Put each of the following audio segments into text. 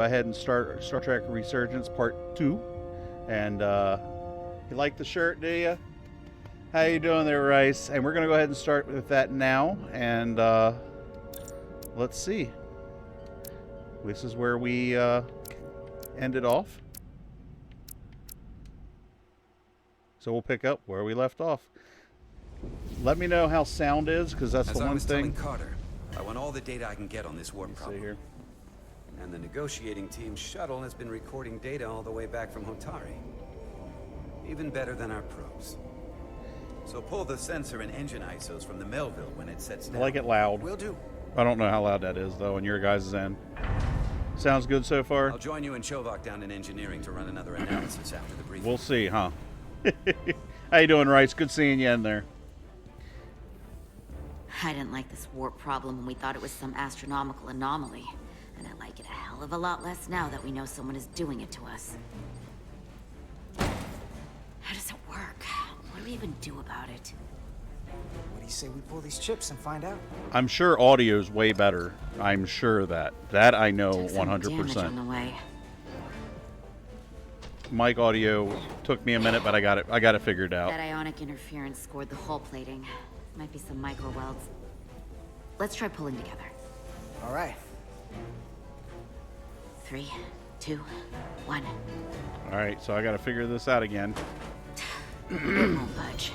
ahead and start Star Trek Resurgence Part 2. And you like the shirt, do you? How you doing there, Rice? And we're going to go ahead and start with that now. And let's see. This is where we ended off. So we'll pick up where we left off. Let me know how sound is, because that's the one thing. Carter, I want all the data I can get on this warp problem. See here. And the negotiating team's shuttle has been recording data all the way back from Hotari. Even better than our probes. So pull the sensor and engine ISOs from the Melville when it sets down. I like it loud. Will do. I don't know how loud that is, though, in your guys' end. Sounds good so far? I'll join you and Shovak down in engineering to run another analysis after the briefing. We'll see, huh? How you doing, Rice? Good seeing you in there. I didn't like this warp problem when we thought it was some astronomical anomaly. And I like it a hell of a lot less now that we know someone is doing it to us. How does it work? What do we even do about it? What do you say we pull these chips and find out? I'm sure audio's way better. I'm sure that. That I know 100%. On the way. Mic audio took me a minute, but I got it figured out. That ionic interference scored the hull plating. Might be some micro welds. Let's try pulling together. All right. 3, 2, 1. All right, so I got to figure this out again. It won't budge.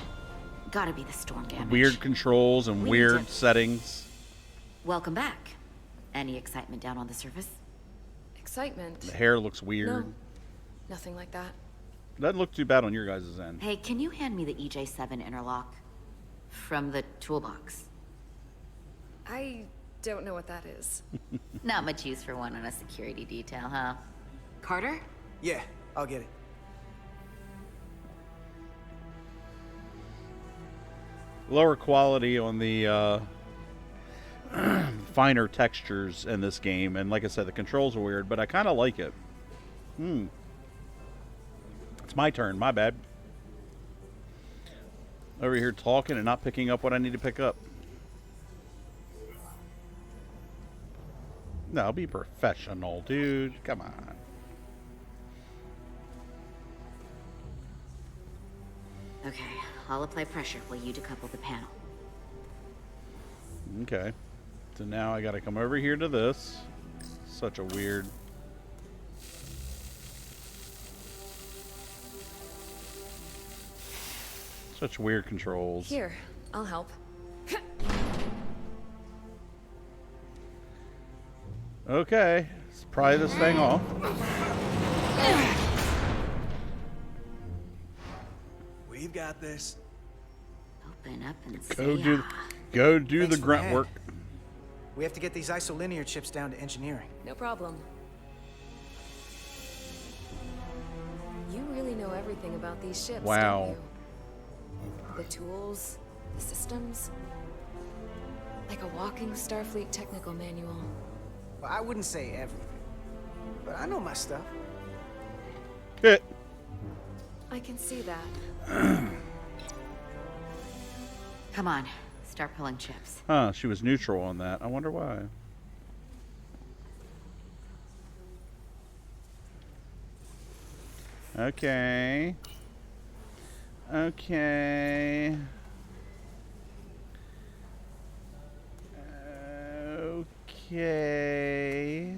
Gotta be the storm damage. Weird controls and weird settings. Welcome back. Any excitement down on the surface? Excitement? The hair looks weird. No, nothing like that. Doesn't look too bad on your guys' end. Hey, can you hand me the EJ7 interlock? From the toolbox. I don't know what that is. Not much use for one on a security detail, huh? Carter? Yeah, I'll get it. Lower quality on the finer textures in this game, and like I said, the controls are weird, but I kind of like it. It's my turn, my bad. Over here talking and not picking up what I need to pick up. No, be professional, dude. Come on. Okay, I'll apply pressure while you decouple the panel. Okay. So now I gotta come over here to this. Such a weird... Such weird controls. Here, I'll help. Okay, let's pry this thing off. We've got this. Open up and Go do Thanks the for grunt the hand. work. We have to get these isolinear chips down to engineering. No problem. You really know everything about these ships, Wow. don't you? The tools, the systems. Like a walking Starfleet technical manual. Well, I wouldn't say everything, but I know my stuff. Hit. I can see that. Come on, start pulling chips. Huh, she was neutral on that. I wonder why. Okay. Okay. Okay.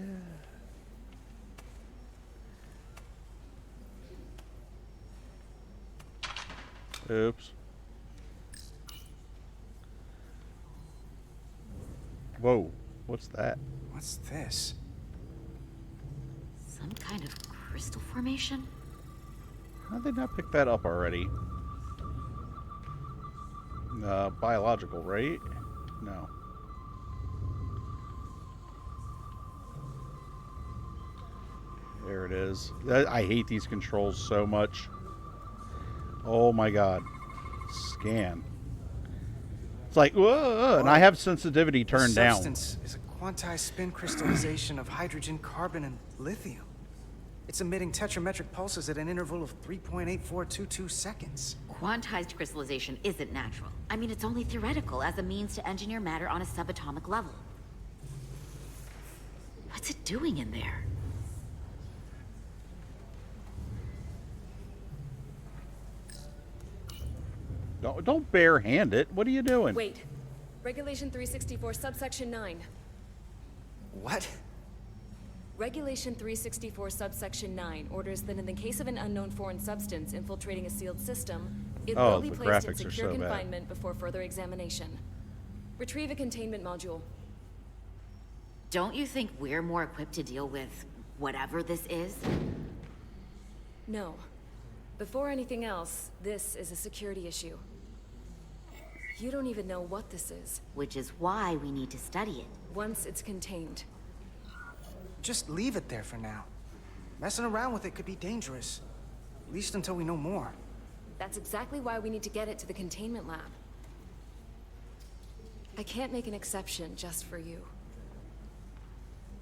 Oops. Whoa, what's that? What's this? Some kind of crystal formation? How'd they not pick that up already? Biological, right? No. There it is. I hate these controls so much. Oh my god. Scan. It's like, whoa, and I have sensitivity turned down. Substance is a quantized spin crystallization of hydrogen, carbon, and lithium. It's emitting tetrametric pulses at an interval of 3.8422 seconds. Quantized crystallization isn't natural. I mean, it's only theoretical as a means to engineer matter on a subatomic level. What's it doing in there? Don't barehand it. What are you doing? Wait. Regulation 364, subsection 9. What? Regulation 364, subsection 9 orders that in the case of an unknown foreign substance infiltrating a sealed system, it will be the placed in graphics are secure so bad. confinement before further examination. Retrieve a containment module. Don't you think we're more equipped to deal with whatever this is? No. Before anything else, this is a security issue. You don't even know what this is. Which is why we need to study it. Once it's contained. Just leave it there for now. Messing around with it could be dangerous. At least until we know more. That's exactly why we need to get it to the containment lab. I can't make an exception just for you.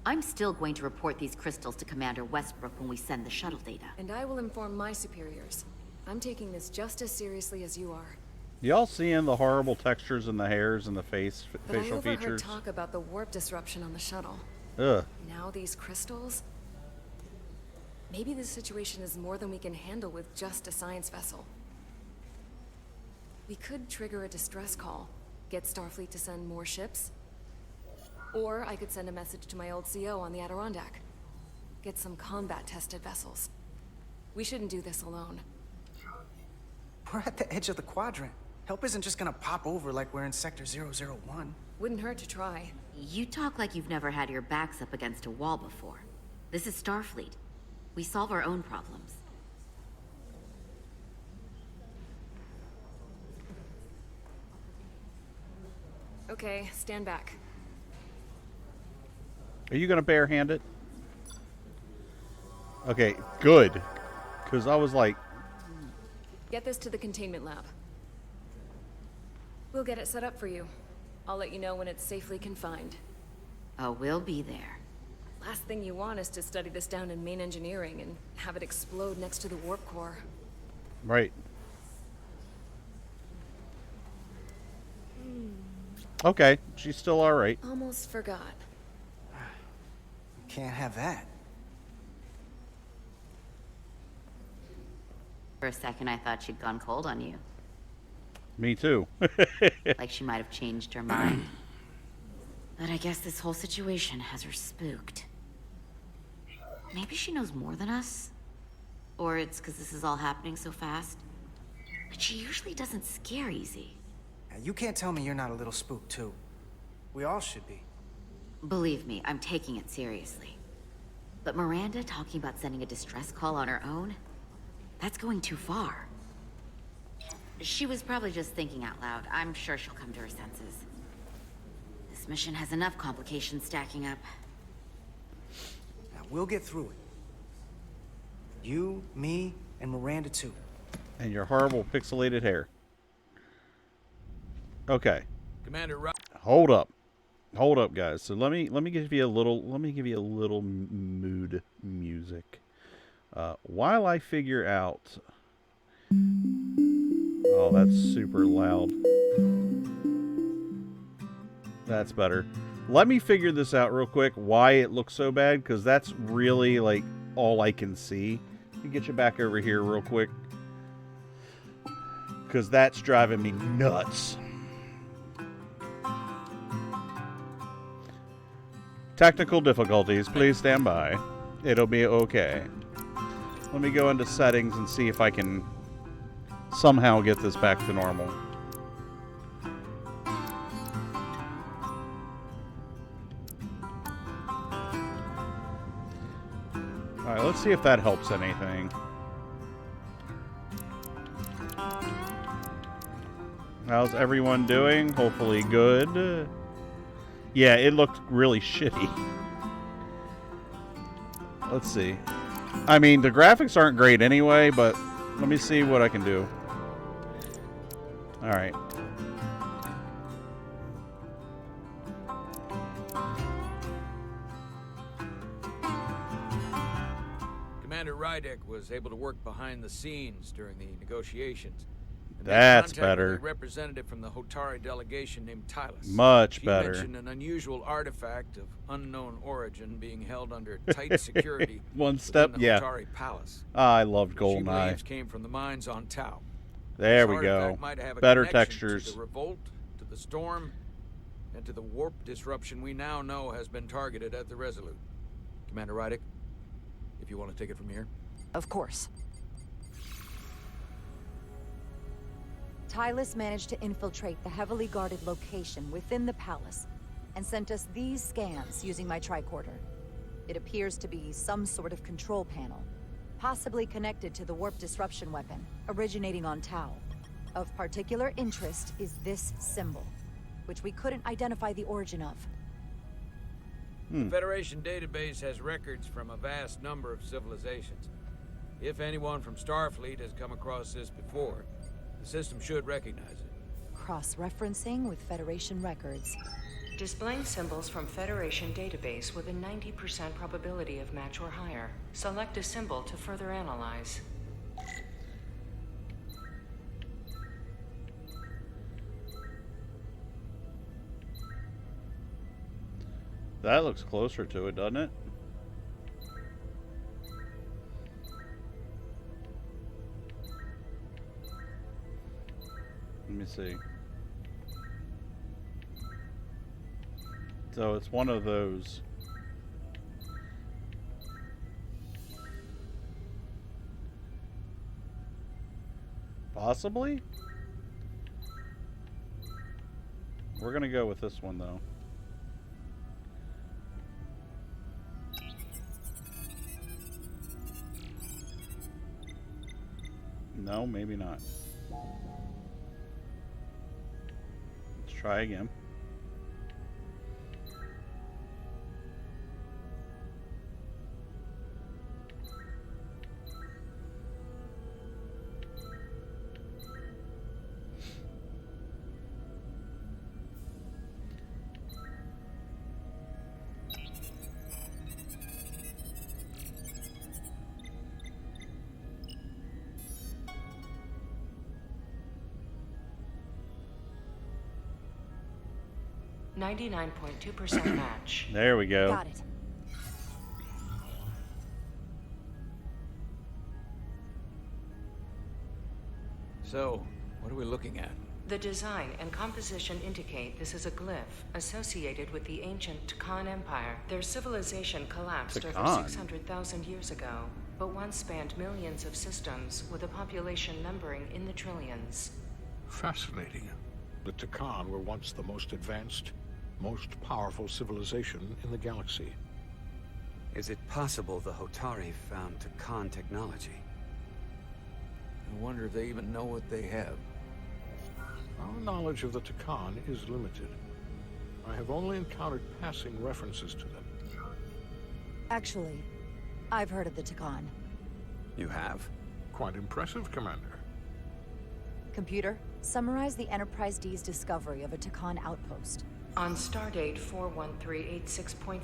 I'm still going to report these crystals to Commander Westbrook when we send the shuttle data. And I will inform my superiors. I'm taking this just as seriously as you are. Y'all seeing the horrible textures in the hairs and the facial But I overheard features? talk about the warp disruption on the shuttle. Ugh. Now these crystals? Maybe this situation is more than we can handle with just a science vessel. We could trigger a distress call, get Starfleet to send more ships. Or I could send a message to my old CO on the Adirondack. Get some combat-tested vessels. We shouldn't do this alone. We're at the edge of the quadrant. Help isn't just gonna pop over like we're in Sector 001. Wouldn't hurt to try. You talk like you've never had your backs up against a wall before. This is Starfleet. We solve our own problems. Okay, stand back. Are you gonna barehand it? Okay, good. Because I was like, Get this to the containment lab. We'll get it set up for you. I'll let you know when it's safely confined. Oh, we'll be there. Last thing you want is to study this down in main engineering and have it explode next to the warp core. right. Okay, she's still all right. Almost forgot. Can't have that. For a second, I thought she'd gone cold on you. Me too. Like she might have changed her mind. But I guess this whole situation has her spooked. Maybe she knows more than us? Or it's because this is all happening so fast? But she usually doesn't scare easy. Now, you can't tell me you're not a little spooked, too. We all should be. Believe me, I'm taking it seriously. But Miranda talking about sending a distress call on her own? That's going too far. She was probably just thinking out loud. I'm sure she'll come to her senses. This mission has enough complications stacking up. Now, we'll get through it. You, me, and Miranda, too. And your horrible pixelated hair. Okay. Commander Hold up. Hold up, guys. So let me give you a little mood music. While I figure out... Oh, that's super loud. That's better. Let me figure this out real quick, why it looks so bad, because that's really, like, all I can see. Let me get you back over here real quick. Because that's driving me nuts. Technical difficulties, please stand by. It'll be okay. Let me go into settings and see if I can somehow get this back to normal. Alright, let's see if that helps anything. How's everyone doing? Hopefully good. Yeah, it looked really shitty. Let's see. I mean, the graphics aren't great anyway, but let me see what I can do. Alright. Commander Rydek was able to work behind the scenes during the negotiations. And That's made contact better. with a representative from the Hotari delegation named Tylus. Much She better. mentioned an unusual artifact of unknown origin being held under tight security One within step, the yeah. Hotari palace. I loved She Goldeneye. believes came from the mines on Tau. There This we go. artifact might have a Better connection textures. To the revolt, to the storm, and to the warp disruption we now know has been targeted at the Resolute. Commander Rydick, if you want to take it from here. Of course. Tylus managed to infiltrate the heavily guarded location within the palace and sent us these scans using my tricorder. It appears to be some sort of control panel, possibly connected to the warp disruption weapon, originating on Tau. Of particular interest is this symbol, which we couldn't identify the origin of. The Federation database has records from a vast number of civilizations. If anyone from Starfleet has come across this before, the system should recognize it. Cross-referencing with Federation records. Displaying symbols from Federation database with a 90% probability of match or higher. Select a symbol to further analyze. That looks closer to it, doesn't it? Let me see. So it's one of those. Possibly? We're gonna go with this one though. No, maybe not. Let's try again. .2% match. There we go. Got it. So, what are we looking at? The design and composition indicate this is a glyph associated with the ancient Takan Empire. Their civilization collapsed over Takan. 600,000 years ago, but once spanned millions of systems with a population numbering in the trillions. Fascinating. The Takan were once the most advanced, most powerful civilization in the galaxy. Is it possible the Hotari found Takan technology? I wonder if they even know what they have. Our knowledge of the Takan is limited. I have only encountered passing references to them. Actually, I've heard of the Takan. You have? Quite impressive, Commander. Computer, summarize the Enterprise D's discovery of a Takan outpost. On stardate 41386.4,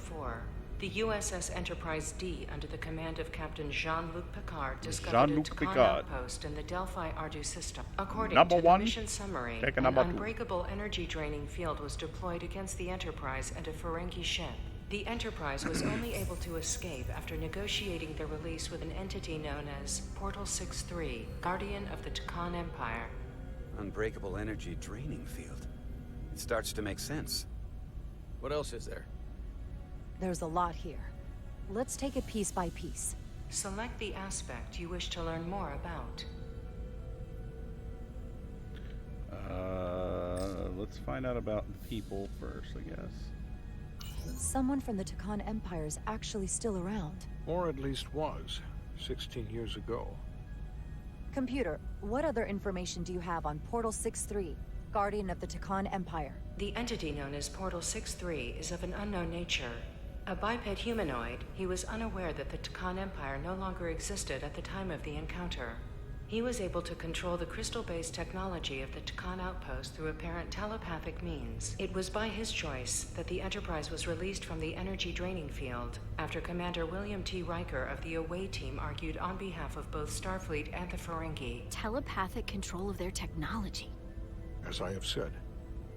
the USS Enterprise D, under the command of Captain Jean-Luc Picard, discovered a Jean-Luc Takan Picard. outpost in the Delphi Ardu system. According Number to the one, mission summary, take an number two. unbreakable energy-draining field was deployed against the Enterprise and a Ferengi ship. The Enterprise was only able to escape after negotiating their release with an entity known as Portal 6-3, Guardian of the Takan Empire. Unbreakable energy draining field. It starts to make sense. What else is there? There's a lot here. Let's take it piece by piece. Select the aspect you wish to learn more about. Let's find out about people first, I guess. Someone from the Takan Empire is actually still around. Or at least was, 16 years ago. Computer, what other information do you have on Portal 6-3, Guardian of the Takan Empire? The entity known as Portal 6-3 is of an unknown nature. A biped humanoid, he was unaware that the Takan Empire no longer existed at the time of the encounter. He was able to control the crystal-based technology of the Takan outpost through apparent telepathic means. It was by his choice that the Enterprise was released from the energy draining field after Commander William T. Riker of the Away Team argued on behalf of both Starfleet and the Ferengi. Telepathic control of their technology. As I have said,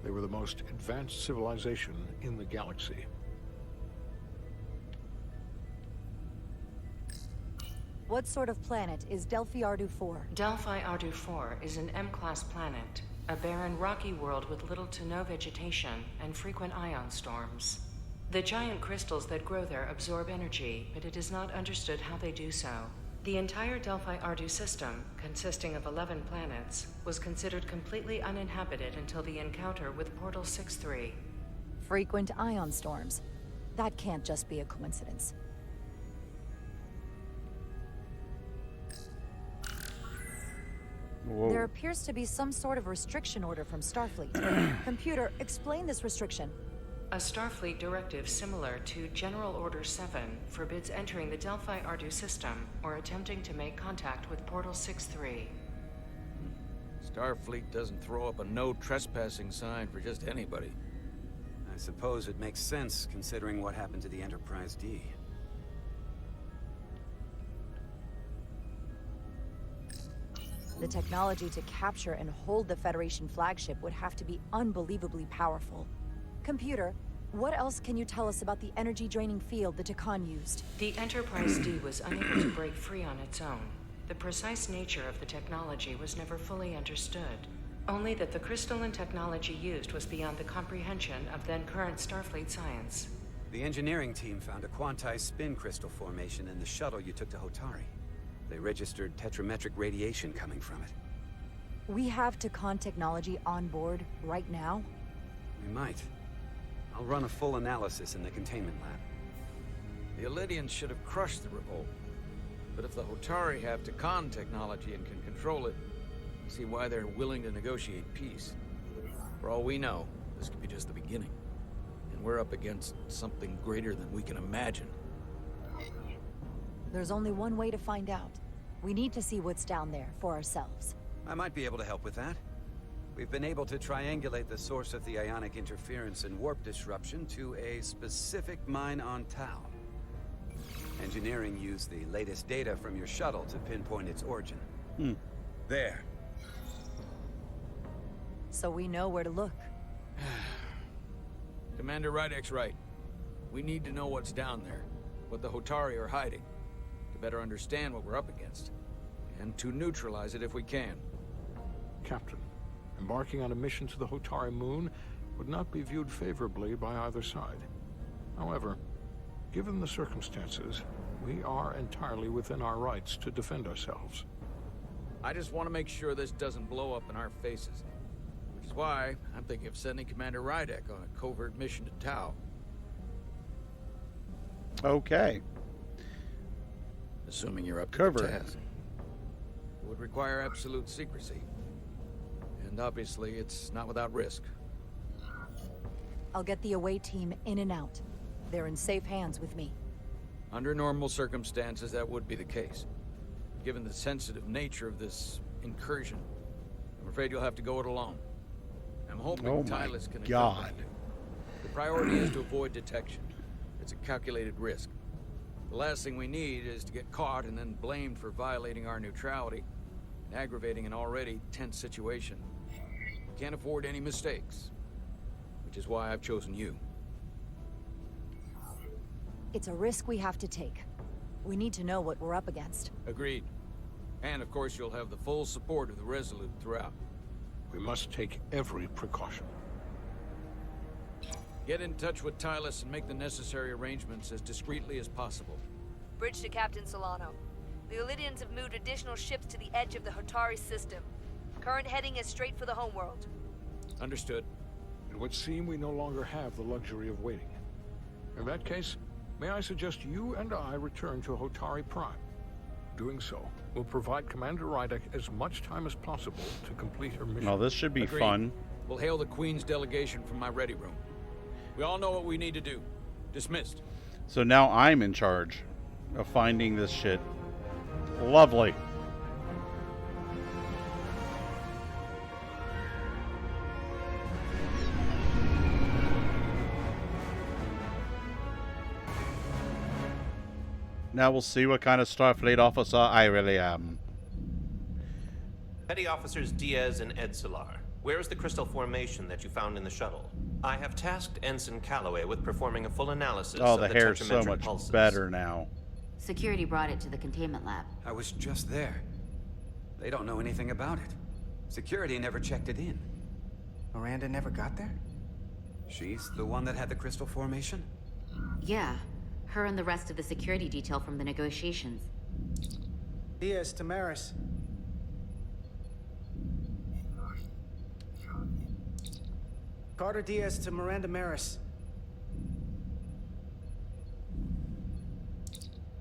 they were the most advanced civilization in the galaxy. What sort of planet is Delphi Ardu 4? Delphi Ardu 4 is an M-class planet, a barren rocky world with little to no vegetation and frequent ion storms. The giant crystals that grow there absorb energy, but it is not understood how they do so. The entire Delphi Ardu system, consisting of 11 planets, was considered completely uninhabited until the encounter with Portal 6-3. Frequent ion storms. That can't just be a coincidence. Whoa. There appears to be some sort of restriction order from Starfleet. Computer, explain this restriction. A Starfleet directive similar to General Order 7 forbids entering the Delphi Ardu system or attempting to make contact with Portal 6-3. Starfleet doesn't throw up a no trespassing sign for just anybody. I suppose it makes sense considering what happened to the Enterprise D. The technology to capture and hold the Federation flagship would have to be unbelievably powerful. Computer, what else can you tell us about the energy-draining field the Takan used? The Enterprise D was unable to break free on its own. The precise nature of the technology was never fully understood. Only that the crystalline technology used was beyond the comprehension of then-current Starfleet science. The engineering team found a quantized spin crystal formation in the shuttle you took to Hotari. They registered tetrametric radiation coming from it. We have Takan technology on board right now? We might. I'll run a full analysis in the containment lab. The Elydians should have crushed the revolt. But if the Hotari have Takan technology and can control it, I see why they're willing to negotiate peace. For all we know, this could be just the beginning. And we're up against something greater than we can imagine. There's only one way to find out. We need to see what's down there for ourselves. I might be able to help with that. We've been able to triangulate the source of the ionic interference and warp disruption to a specific mine on Tau. Engineering used the latest data from your shuttle to pinpoint its origin. There. So we know where to look. Commander Rydek's right. We need to know what's down there, what the Hotari are hiding, to better understand what we're up against, and to neutralize it if we can. Captain, embarking on a mission to the Hotari moon would not be viewed favorably by either side. However, given the circumstances, we are entirely within our rights to defend ourselves. I just want to make sure this doesn't blow up in our faces. Which is why I'm thinking of sending Commander Rydek on a covert mission to Tau. Okay. Assuming you're up to Covert. the task. It would require absolute secrecy. And obviously, it's not without risk. I'll get the away team in and out. They're in safe hands with me. Under normal circumstances, that would be the case. Given the sensitive nature of this incursion, I'm afraid you'll have to go it alone. I'm hoping Oh Tylus my can God. accompany you. The priority is to avoid detection. It's a calculated risk. The last thing we need is to get caught and then blamed for violating our neutrality and aggravating an already tense situation. We can't afford any mistakes, which is why I've chosen you. It's a risk we have to take. We need to know what we're up against. Agreed. And of course, you'll have the full support of the Resolute throughout. We must take every precaution. Get in touch with Tylus and make the necessary arrangements as discreetly as possible. Bridge to Captain Solano. The Elydians have moved additional ships to the edge of the Hotari system. Current heading is straight for the homeworld. Understood. It would seem we no longer have the luxury of waiting. In that case, may I suggest you and I return to Hotari Prime? Doing so will provide Commander Rydek as much time as possible to complete her mission. Well, this should be Agreed. fun. We'll hail the Queen's delegation from my ready room. We all know what we need to do. Dismissed. So now I'm in charge of finding this shit. Lovely. Now we'll see what kind of Starfleet officer I really am. Petty Officers Diaz and Edsolar, where is the crystal formation that you found in the shuttle? I have tasked Ensign Calloway with performing a full analysis Oh, of the the hair's so tetrametric much pulses. better now. Security brought it to the containment lab. I was just there. They don't know anything about it. Security never checked it in. Miranda never got there? She's the one that had the crystal formation? Yeah, her and the rest of the security detail from the negotiations. Diaz, Tamaris. Carter Diaz to Miranda Maris.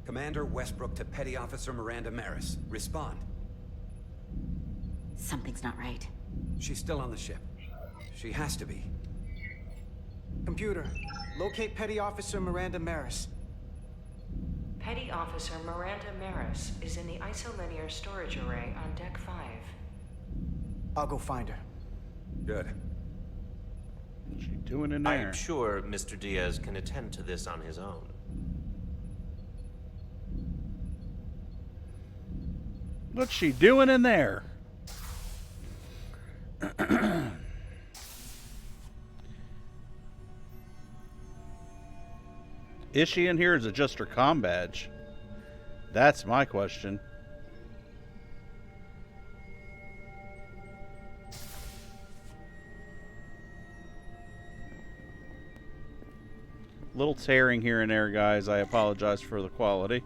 Commander Westbrook to Petty Officer Miranda Maris. Respond. Something's not right. She's still on the ship. She has to be. Computer, locate Petty Officer Miranda Maris. Petty Officer Miranda Maris is in the isolinear storage array on Deck 5. I'll go find her. Good. What's she doing in there? I'm sure Mr. Diaz can attend to this on his own. What's she doing in there? Is she in here, or is it just her comm badge? That's my question. Little tearing here and there, guys. I apologize for the quality.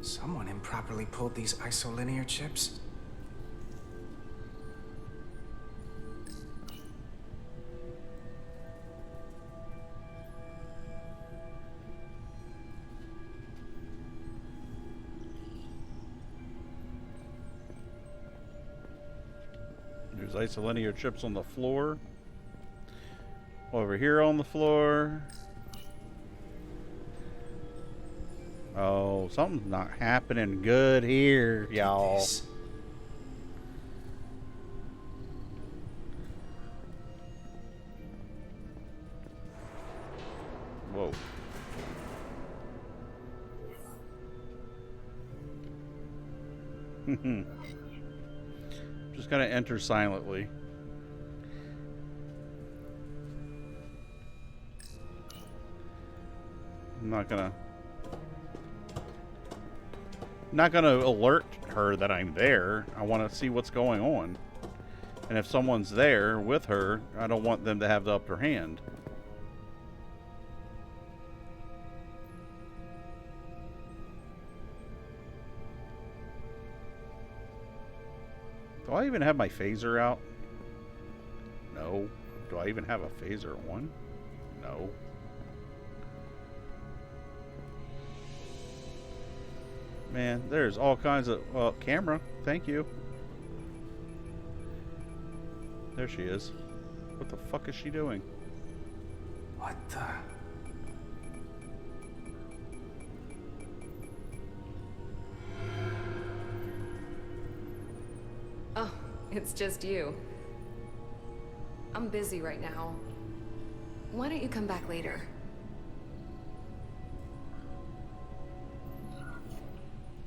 Someone improperly pulled these isolinear chips. There's isolinear chips on the floor. Over here on the floor. Oh, something's not happening good here, y'all. Whoa. Just gonna enter silently. I'm not gonna alert her that I'm there. I want to see what's going on. And if someone's there with her, I don't want them to have the upper hand. Do I even have my phaser out? No. Do I even have a phaser on? No. Man, there's all kinds of... Well, camera. Thank you. There she is. What the fuck is she doing? What the... Oh, it's just you. I'm busy right now. Why don't you come back later?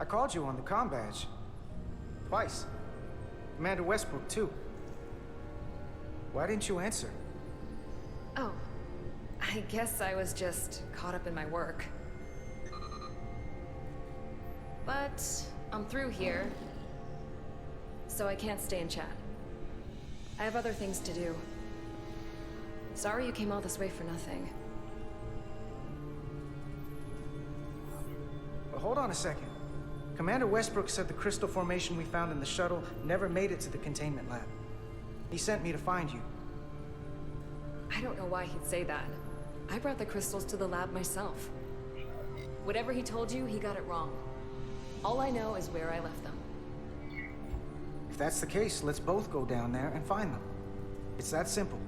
I called you on the comm badge. Twice. Commander Westbrook, too. Why didn't you answer? Oh, I guess I was just caught up in my work. But I'm through here, so I can't stay and chat. I have other things to do. Sorry you came all this way for nothing. But hold on a second. Commander Westbrook said the crystal formation we found in the shuttle never made it to the containment lab. He sent me to find you. I don't know why he'd say that. I brought the crystals to the lab myself. Whatever he told you, he got it wrong. All I know is where I left them. If that's the case, let's both go down there and find them. It's that simple.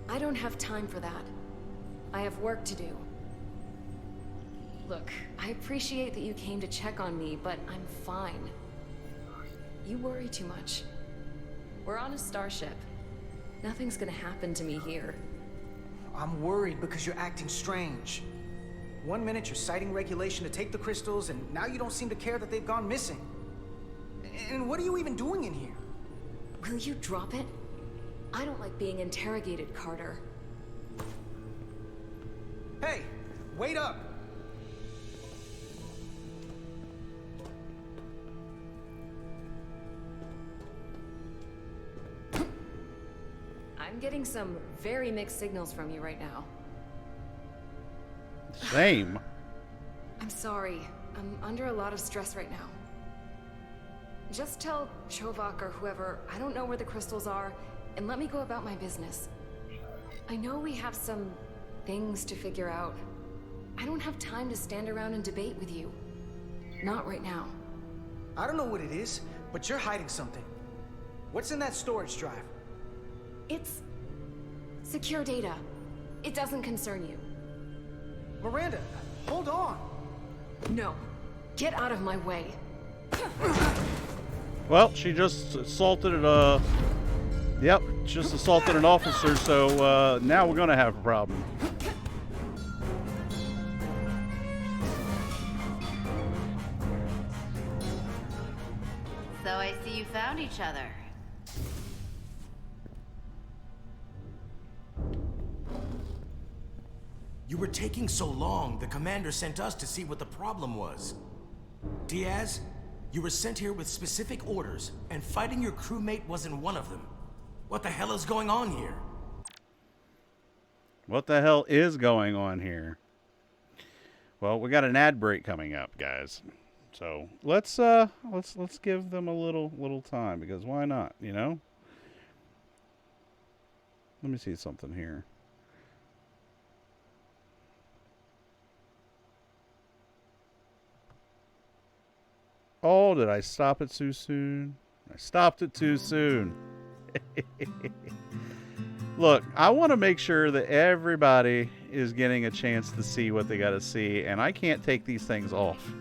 I don't have time for that. I have work to do. Look, I appreciate that you came to check on me, but I'm fine. You worry too much. We're on a starship. Nothing's gonna happen to me here. I'm worried because you're acting strange. 1 minute you're citing regulation to take the crystals, and now you don't seem to care that they've gone missing. And what are you even doing in here? Will you drop it? I don't like being interrogated, Carter. Hey, wait up! I'm getting some very mixed signals from you right now. Same. I'm sorry. I'm under a lot of stress right now. Just tell Chovak or whoever I don't know where the crystals are, and let me go about my business. I know we have some things to figure out. I don't have time to stand around and debate with you. Not right now. I don't know what it is, but you're hiding something. What's in that storage drive? It's secure data. It doesn't concern you. Miranda, hold on. No. Get out of my way. Well, she just assaulted yep, just assaulted an officer, so now we're gonna have a problem. So I see you found each other. You were taking so long, the commander sent us to see what the problem was. Diaz, you were sent here with specific orders, and fighting your crewmate wasn't one of them. What the hell is going on here? What the hell is going on here? Well, we got an ad break coming up, guys. So let's give them a little time, because why not, you know? Let me see something here. Oh, did I stop it too soon? I stopped it too soon. Look, I want to make sure that everybody is getting a chance to see what they got to see, and I can't take these things off.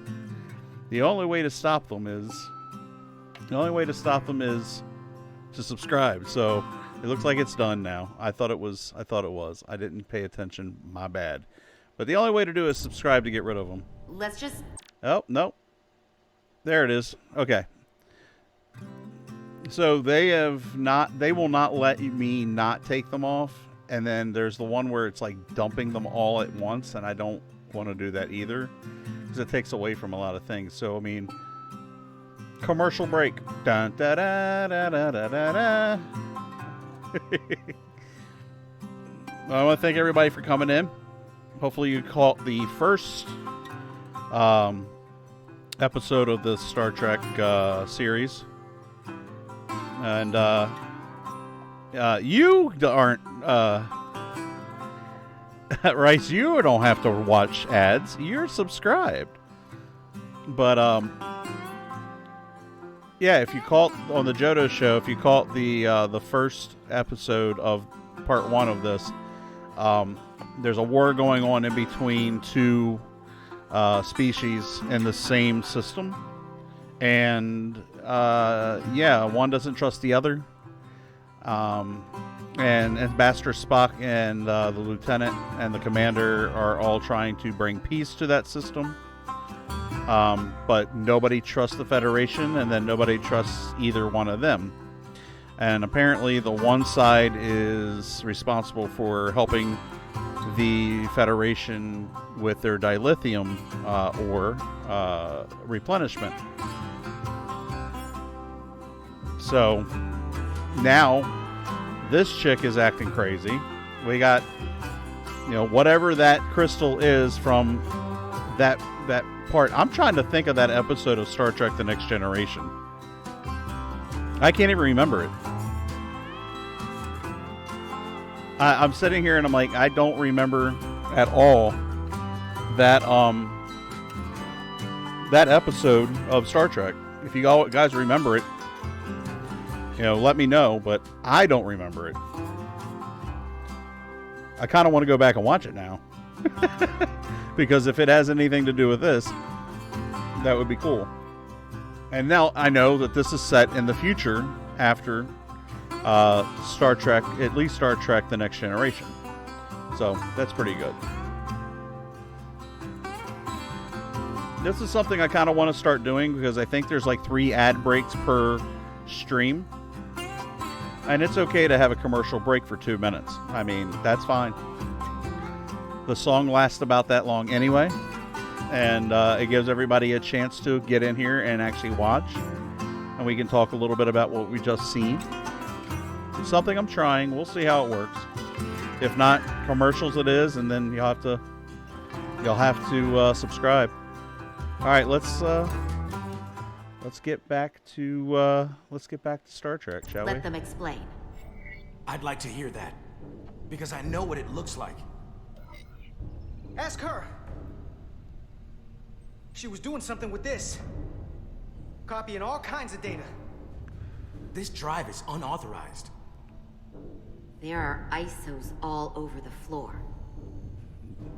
The only way to stop them is to subscribe. So it looks like it's done now. I thought it was. I didn't pay attention. My bad. But the only way to do it is subscribe to get rid of them. Let's just... Oh, no. There it is. Okay. So they will not let me not take them off. And then there's the one where it's like dumping them all at once, and I don't want to do that either, because it takes away from a lot of things. So, I mean, commercial break. Dun, da, da, da, da, da, da, da. I want to thank everybody for coming in. Hopefully you caught the first episode of the Star Trek series. And you aren't Rice, you don't have to watch ads. You're subscribed. But yeah, if you caught on the Jodo show, if you caught the first episode of part 1 of this, there's a war going on in between two species in the same system, and yeah, one doesn't trust the other. And Ambassador Spock and the lieutenant and the commander are all trying to bring peace to that system. But nobody trusts the Federation, and then nobody trusts either one of them. And apparently the one side is responsible for helping the Federation with their dilithium ore replenishment. So now this chick is acting crazy. We got, you know, whatever that crystal is from that part. I'm trying to think of that episode of Star Trek The Next Generation. I can't even remember it. I'm sitting here and I'm like, I don't remember at all that that episode of Star Trek. If you guys remember it, you know, let me know, but I don't remember it. I kind of want to go back and watch it now. Because if it has anything to do with this, that would be cool. And now I know that this is set in the future after Star Trek, at least Star Trek The Next Generation. So that's pretty good. This is something I kind of want to start doing, because I think there's like 3 ad breaks per stream. And it's okay to have a commercial break for 2 minutes. I mean, that's fine. The song lasts about that long anyway, and it gives everybody a chance to get in here and actually watch, and we can talk a little bit about what we just seen. It's something I'm trying. We'll see how it works. If not, commercials it is, and then you'll have to subscribe. All right, let's get back to Star Trek, shall we? Let them explain. I'd like to hear that, because I know what it looks like. Ask her. She was doing something with this. Copying all kinds of data. This drive is unauthorized. There are ISOs all over the floor.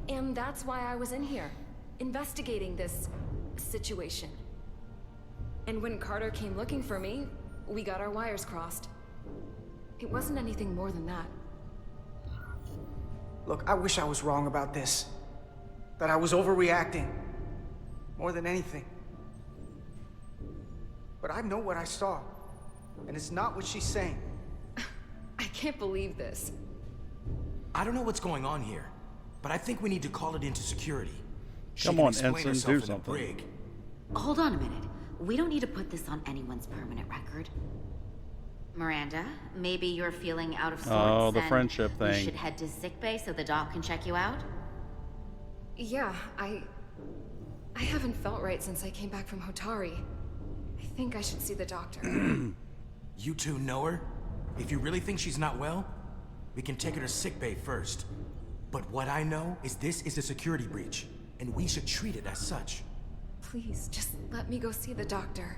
And that's why I was in here, investigating this situation. And when Carter came looking for me, we got our wires crossed. It wasn't anything more than that. Look, I wish I was wrong about this. That I was overreacting. More than anything. But I know what I saw. And it's not what she's saying. I can't believe this. I don't know what's going on here, but I think we need to call it into security. Come on, Ensign, do something. Hold on a minute. We don't need to put this on anyone's permanent record. Miranda, maybe you're feeling out of sorts. Oh, the and friendship thing. We should head to sickbay so the doc can check you out? Yeah, I haven't felt right since I came back from Hotari. I think I should see the doctor. You two know her? If you really think she's not well, we can take her to sickbay first. But what I know is this is a security breach, and we should treat it as such. Please, just let me go see the doctor.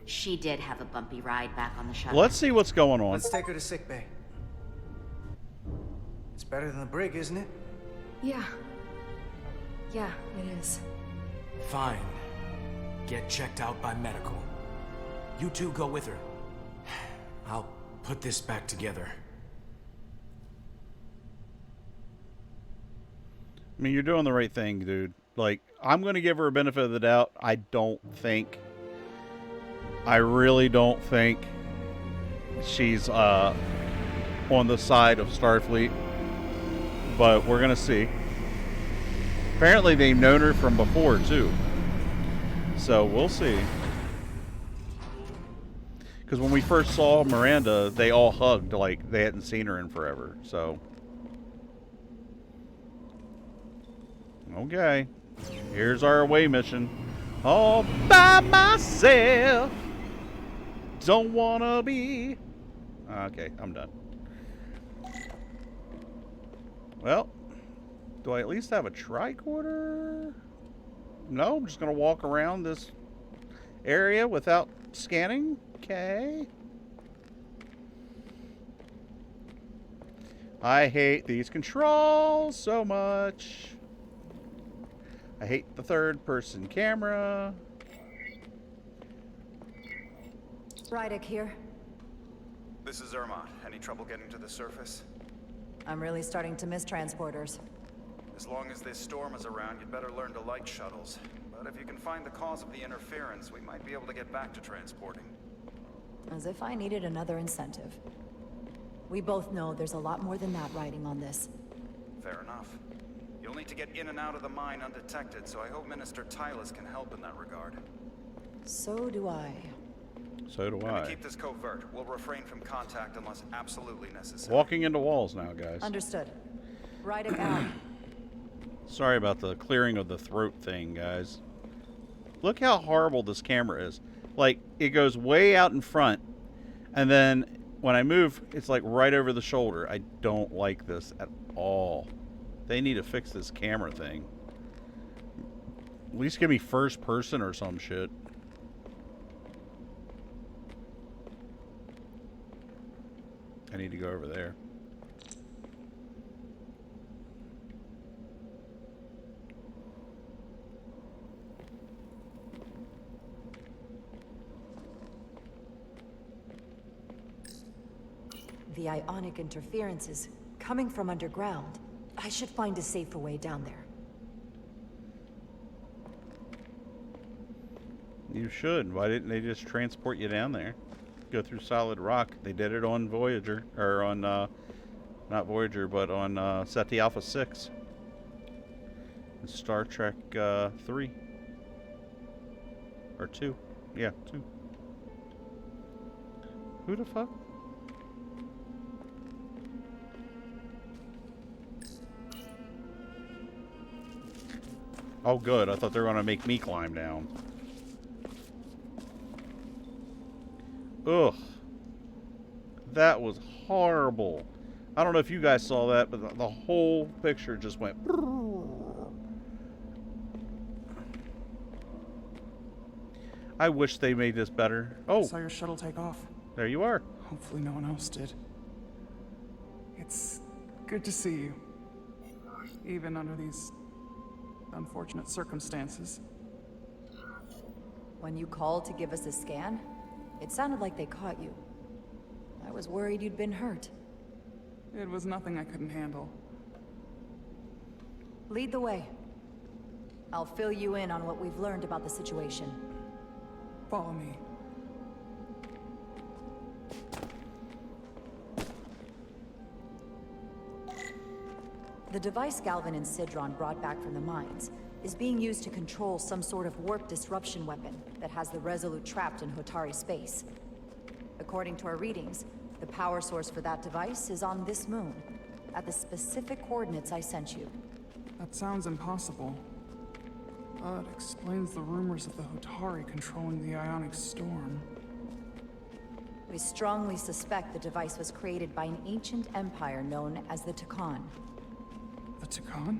She did have a bumpy ride back on the shuttle. Let's see what's going on. Let's take her to sickbay. It's better than the brig, isn't it? Yeah. Yeah, it is. Fine. Get checked out by medical. You two go with her. I'll put this back together. I mean, you're doing the right thing, dude. Like, I'm going to give her a benefit of the doubt. I really don't think she's on the side of Starfleet. But we're going to see. Apparently, they've known her from before, too. So, we'll see. Because when we first saw Miranda, they all hugged like they hadn't seen her in forever. So, okay. Here's our away mission. All by myself. Don't wanna be. Okay, I'm done. Well, do I at least have a tricorder? No, I'm just gonna walk around this area without scanning. Okay. I hate these controls so much. I hate the third-person camera. Rydick here. This is Irma. Any trouble getting to the surface? I'm really starting to miss transporters. As long as this storm is around, you'd better learn to like shuttles. But if you can find the cause of the interference, we might be able to get back to transporting. As if I needed another incentive. We both know there's a lot more than that riding on this. Fair enough. You'll need to get in and out of the mine undetected, so I hope Minister Tylus can help in that regard. So do I. So do I. Keep this covert. We'll refrain from contact unless absolutely necessary. Walking into walls now, guys. Understood. Rydick out. Sorry about the clearing of the throat thing, guys. Look how horrible this camera is. Like, it goes way out in front, and then when I move, it's like right over the shoulder. I don't like this at all. They need to fix this camera thing. At least give me first person or some shit. I need to go over there. The ionic interference is coming from underground. I should find a safer way down there. You should. Why didn't they just transport you down there? Go through solid rock. They did it on Voyager, or on, not Voyager, but on SETI Alpha 6. Star Trek 3. Or 2. Yeah, 2. Who the fuck? Oh, good. I thought they were going to make me climb down. Ugh. That was horrible. I don't know if you guys saw that, but the whole picture just went... I wish they made this better. Oh! I saw your shuttle take off. There you are. Hopefully no one else did. It's good to see you. Even under these unfortunate circumstances. When you called to give us a scan, it sounded like they caught you. I was worried you'd been hurt. It was nothing I couldn't handle. Lead the way. I'll fill you in on what we've learned about the situation. Follow me. The device Galvin and Sidron brought back from the mines is being used to control some sort of warp disruption weapon that has the Resolute trapped in Hotari space. According to our readings, the power source for that device is on this moon, at the specific coordinates I sent you. That sounds impossible. It explains the rumors of the Hotari controlling the ionic storm. We strongly suspect the device was created by an ancient empire known as the Takan. The Takan?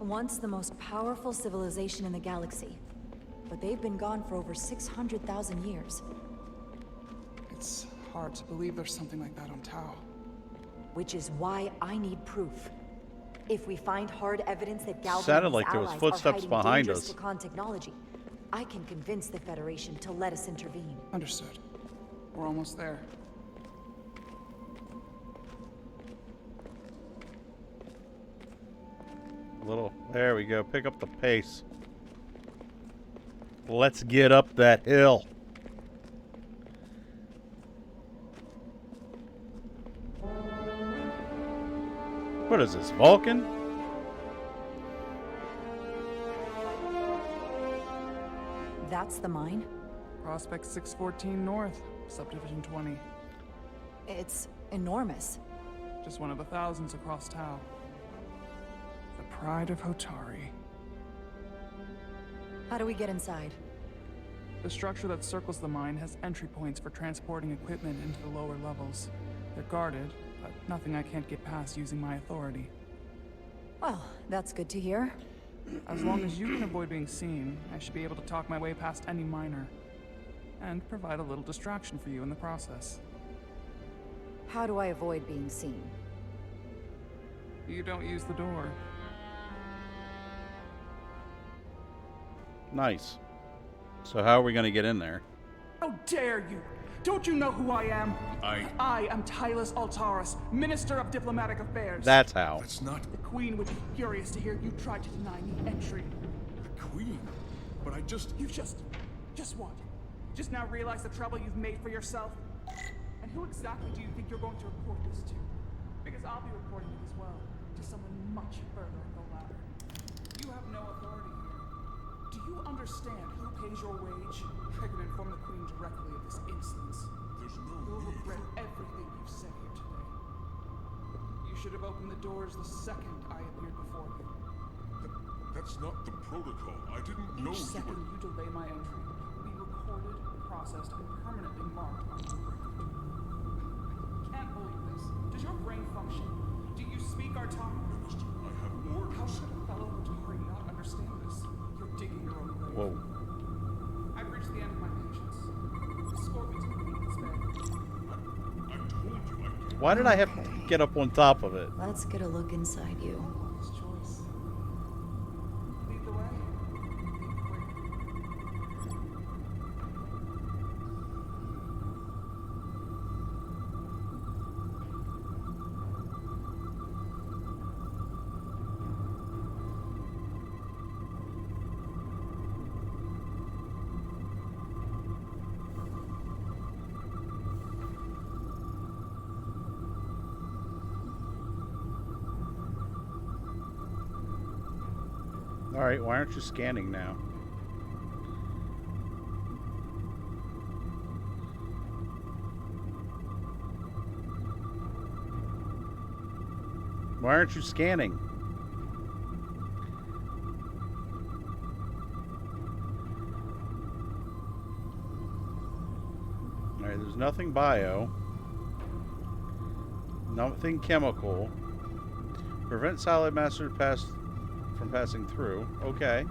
Once the most powerful civilization in the galaxy, but they've been gone for over 600,000 years. It's hard to believe there's something like that on Tau. Which is why I need proof. If we find hard evidence that Galvin Sounded and his like there was allies footsteps are hiding behind dangerous us. Takan technology, I can convince the Federation to let us intervene. Understood. We're almost there. There we go. Pick up the pace. Let's get up that hill. What is this, Vulcan? That's the mine? Prospect 614 North, Subdivision 20. It's enormous. Just one of the thousands across Tau. The pride of Hotari. How do we get inside? The structure that circles the mine has entry points for transporting equipment into the lower levels. They're guarded, but nothing I can't get past using my authority. Well, that's good to hear. As long as you can avoid being seen, I should be able to talk my way past any miner. And provide a little distraction for you in the process. How do I avoid being seen? You don't use the door. Nice. So how are we going to get in there? How dare you! Don't you know who I am? I am Tylus Altaris, Minister of Diplomatic Affairs. That's how. That's not... The Queen would be furious to hear you tried to deny me entry. The Queen? But I just... You just what? Just now realize the trouble you've made for yourself? And who exactly do you think you're going to report this to? Because I'll be reporting it as well, to someone much further up the ladder. You have no authority here. Do you understand who pays your wage? I can inform the Queen directly of this instance. There's no You'll need. regret everything you've said here today. You should have opened the doors the second I appeared before you. That's not the protocol. I didn't know Each you second were... you delay my entry will be recorded, processed, and permanently marked on your record. I can't believe this. Does your brain function? Do you speak our tongue? Minister, I have orders. How should a fellow Hotari not understand this? You're digging your own grave. Whoa. I've reached the end of my patience. Escort me to the Queen's bed. I told you I can't... Why did I have to get up on top of it? Let's get a look inside you. His choice. Lead the way. Alright, why aren't you scanning now? Why aren't you scanning? Alright, there's nothing bio. Nothing chemical. Prevent solid master from passing through. Okay.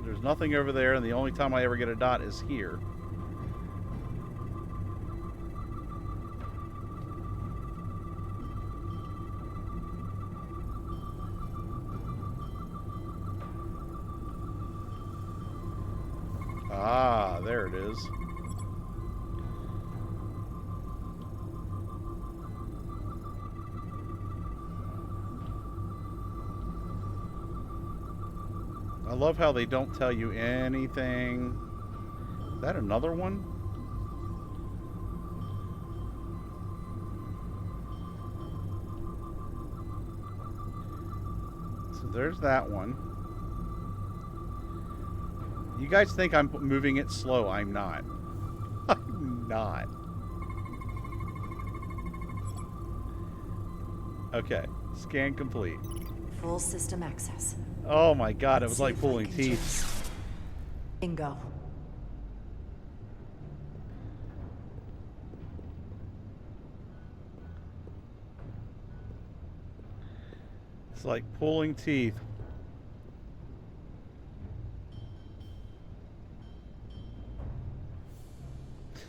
There's nothing over there, and the only time I ever get a dot is here. Ah, there it is. I love how they don't tell you anything. Is that another one? So there's that one. You guys think I'm moving it slow. I'm not. I'm not. Okay. Scan complete. Full system access. Oh my god, it was like pulling teeth. Bingo. It's like pulling teeth.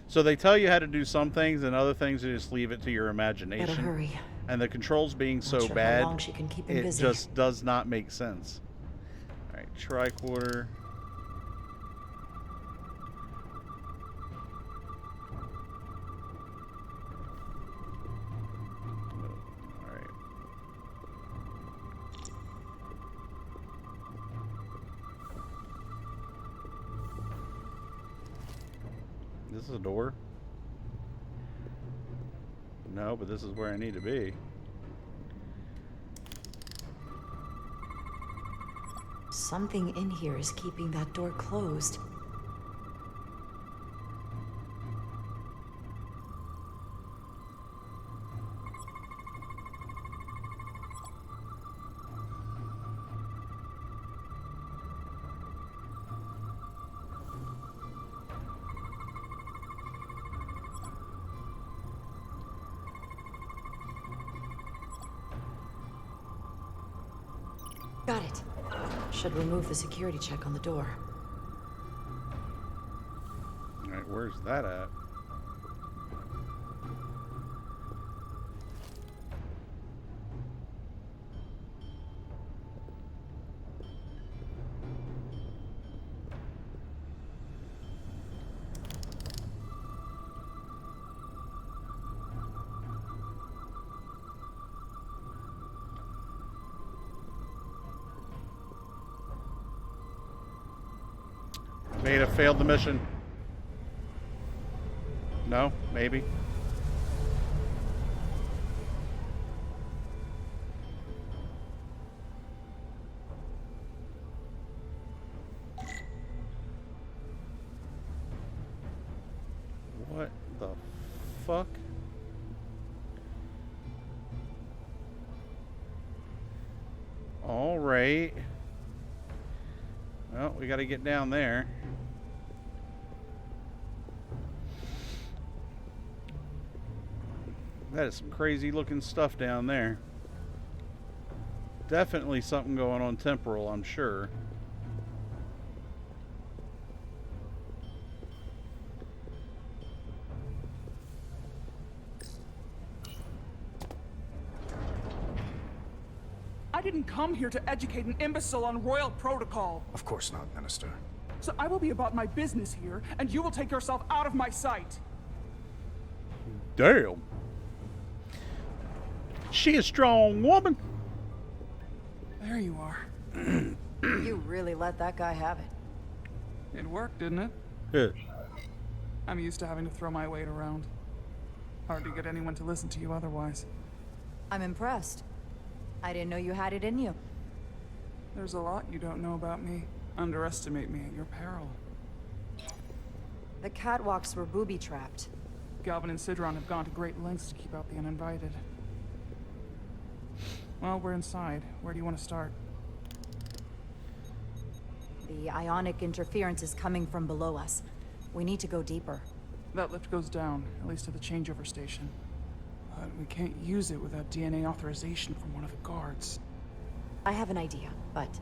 So they tell you how to do some things, and other things you just leave it to your imagination. Better hurry. And the controls being so Not sure bad, how long she can keep him it busy. just does not make sense. All right, tricorder. All right. This is a door. No, but this is where I need to be. Something in here is keeping that door closed. Got it. Should remove the security check on the door. Alright, where's that at? May have failed the mission. No? Maybe? What the fuck? All right. Well, we got to get down there. That is some crazy looking stuff down there. Definitely something going on temporal, I'm sure. I didn't come here to educate an imbecile on royal protocol. Of course not, Minister. So I will be about my business here, and you will take yourself out of my sight. Damn. She a strong woman. There you are. You really let that guy have it. It worked, didn't it? Yeah. I'm used to having to throw my weight around. Hard to get anyone to listen to you otherwise. I'm impressed. I didn't know you had it in you. There's a lot you don't know about me. Underestimate me at your peril. The catwalks were booby-trapped. Galvin and Sidron have gone to great lengths to keep out the uninvited. Well, we're inside. Where do you want to start? The ionic interference is coming from below us. We need to go deeper. That lift goes down, at least to the changeover station. But we can't use it without DNA authorization from one of the guards. I have an idea, but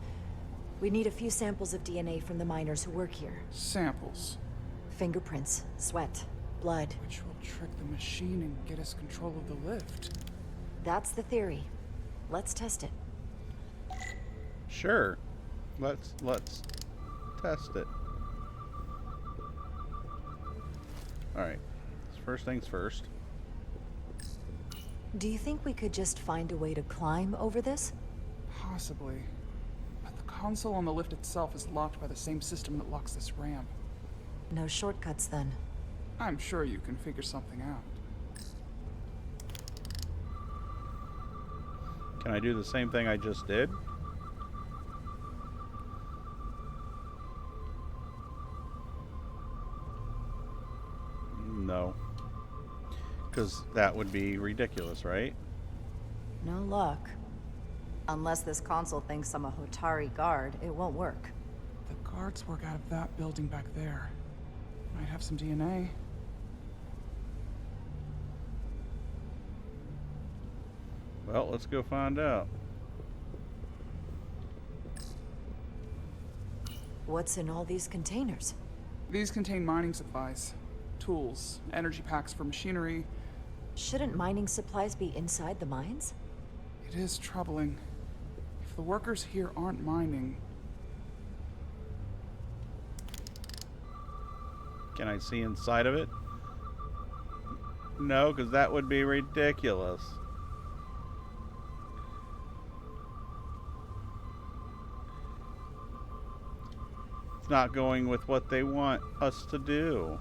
we need a few samples of DNA from the miners who work here. Samples? Fingerprints, sweat, blood. Which will trick the machine and get us control of the lift. That's the theory. Let's test it. Sure. Let's test it. Alright. First things first. Do you think we could just find a way to climb over this? Possibly. But the console on the lift itself is locked by the same system that locks this ramp. No shortcuts then. I'm sure you can figure something out. Can I do the same thing I just did? No. Because that would be ridiculous, right? No luck. Unless this console thinks I'm a Hotari guard, it won't work. The guards work out of that building back there. Might have some DNA. Well, let's go find out. What's in all these containers? These contain mining supplies, tools, energy packs for machinery. Shouldn't mining supplies be inside the mines? It is troubling. If the workers here aren't mining... Can I see inside of it? No, because that would be ridiculous. It's not going with what they want us to do.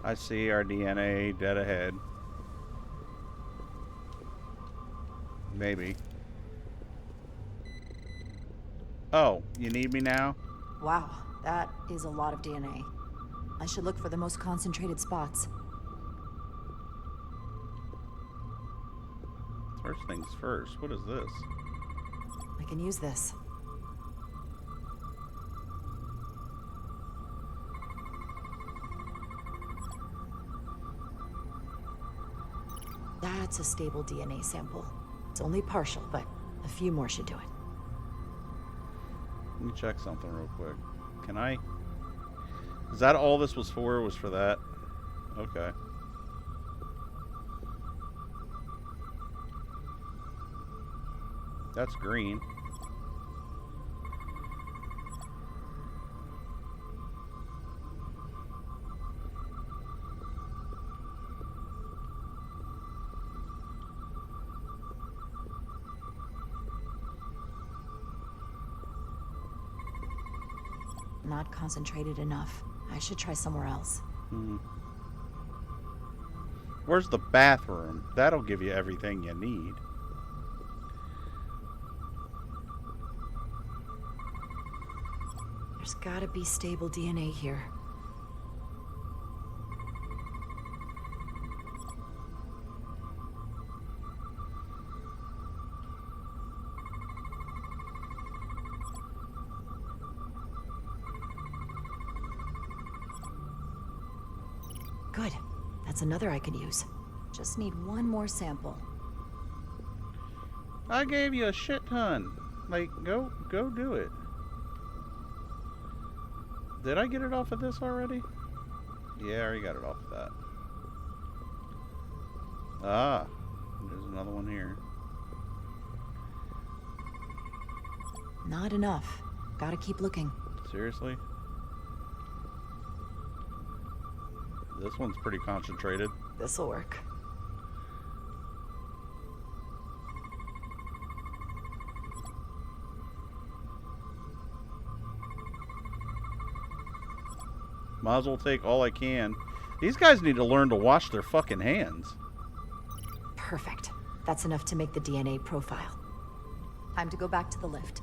I see our DNA dead ahead. Maybe. Oh, you need me now? Wow, that is a lot of DNA. I should look for the most concentrated spots. First things first, what is this? I can use this. That's a stable DNA sample. It's only partial, but a few more should do it. Let me check something real quick. Can I? Is that all this was for? Was for that? Okay. That's green. Not concentrated enough. I should try somewhere else. Where's the bathroom? That'll give you everything you need. There's gotta be stable DNA here. Good. That's another I could use. Just need one more sample. I gave you a shit ton. Like, go do it. Did I get it off of this already? Yeah, I already got it off of that. Ah, there's another one here. Not enough. Gotta keep looking. Seriously? This one's pretty concentrated. This'll work. Might as well take all I can. These guys need to learn to wash their fucking hands. Perfect. That's enough to make the DNA profile. Time to go back to the lift.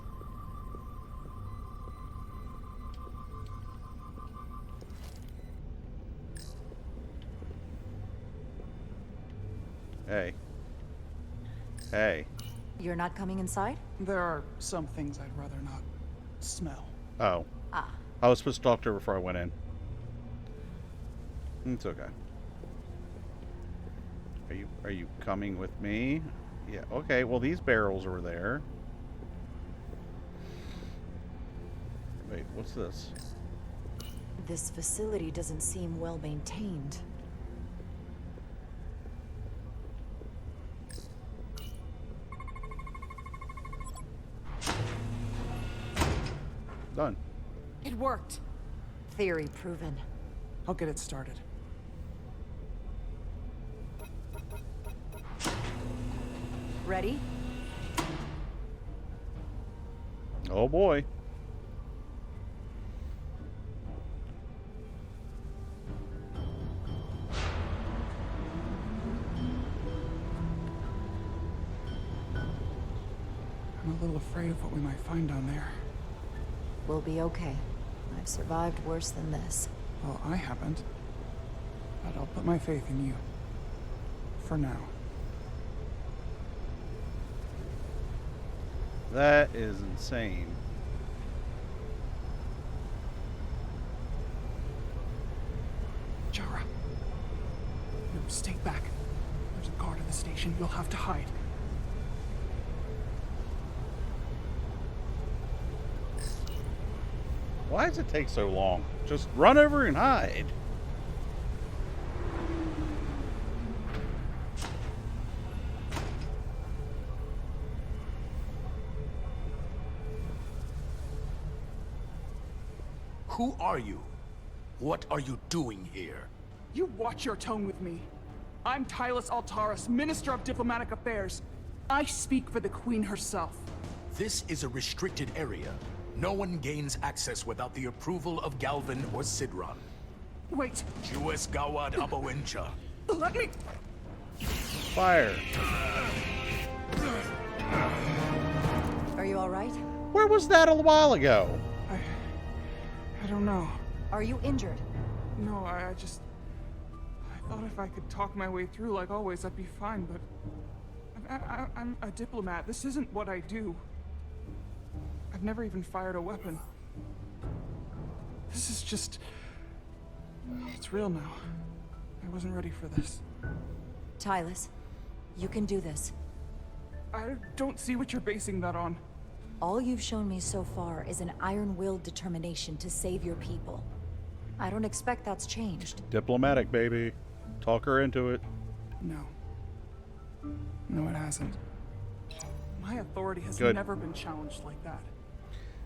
Hey. Hey. You're not coming inside? There are some things I'd rather not smell. Oh. Ah. I was supposed to talk to her before I went in. It's okay. Are you coming with me? Yeah, okay. Well, these barrels were there. Wait, what's this? This facility doesn't seem well maintained. Done. It worked. Theory proven. I'll get it started. Ready? Oh boy. I'm a little afraid of what we might find down there. We'll be okay. I've survived worse than this. Well, I haven't. But I'll put my faith in you. For now. That is insane. Jara. No, stay back. There's a guard at the station. You'll have to hide. Why does it take so long? Just run over and hide. Who are you? What are you doing here? You watch your tone with me. I'm Tylus Altaris, Minister of Diplomatic Affairs. I speak for the Queen herself. This is a restricted area. No one gains access without the approval of Galvin or Sidron. Wait. Jues Gawad Abawincha. Let me... Fire. Are you all right? Where was that a while ago? I don't know. Are you injured? No, I thought if I could talk my way through like always, I'd be fine, but... I'm a diplomat. This isn't what I do. I've never even fired a weapon. This is just... It's real now. I wasn't ready for this. Tylus, you can do this. I don't see what you're basing that on. All you've shown me so far is an iron-willed determination to save your people. I don't expect that's changed. Diplomatic, baby. Talk her into it. No. No, it hasn't. My authority has Good. never been challenged like that.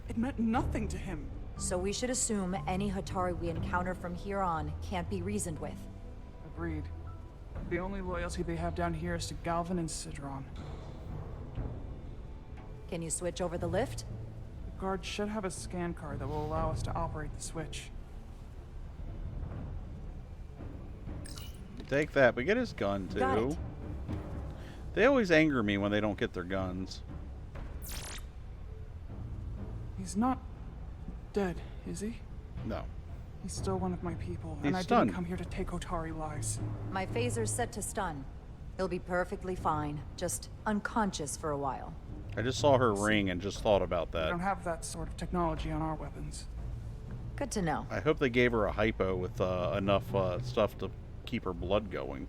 It meant nothing to him. So we should assume any Hatari we encounter from here on can't be reasoned with. Agreed. The only loyalty they have down here is to Galvin and Sidron. Can you switch over the lift? The guard should have a scan card that will allow us to operate the switch. Take that, but get his gun too. Got it. They always anger me when they don't get their guns. He's not dead, is he? No. He's still one of my people, He's and I stunned. didn't come here to take Otari lives. My phaser's set to stun. He'll be perfectly fine, just unconscious for a while. I just saw her ring and just thought about We that. don't have that sort of technology on our weapons. Good to know. I hope they gave her a hypo with enough stuff to keep her blood going.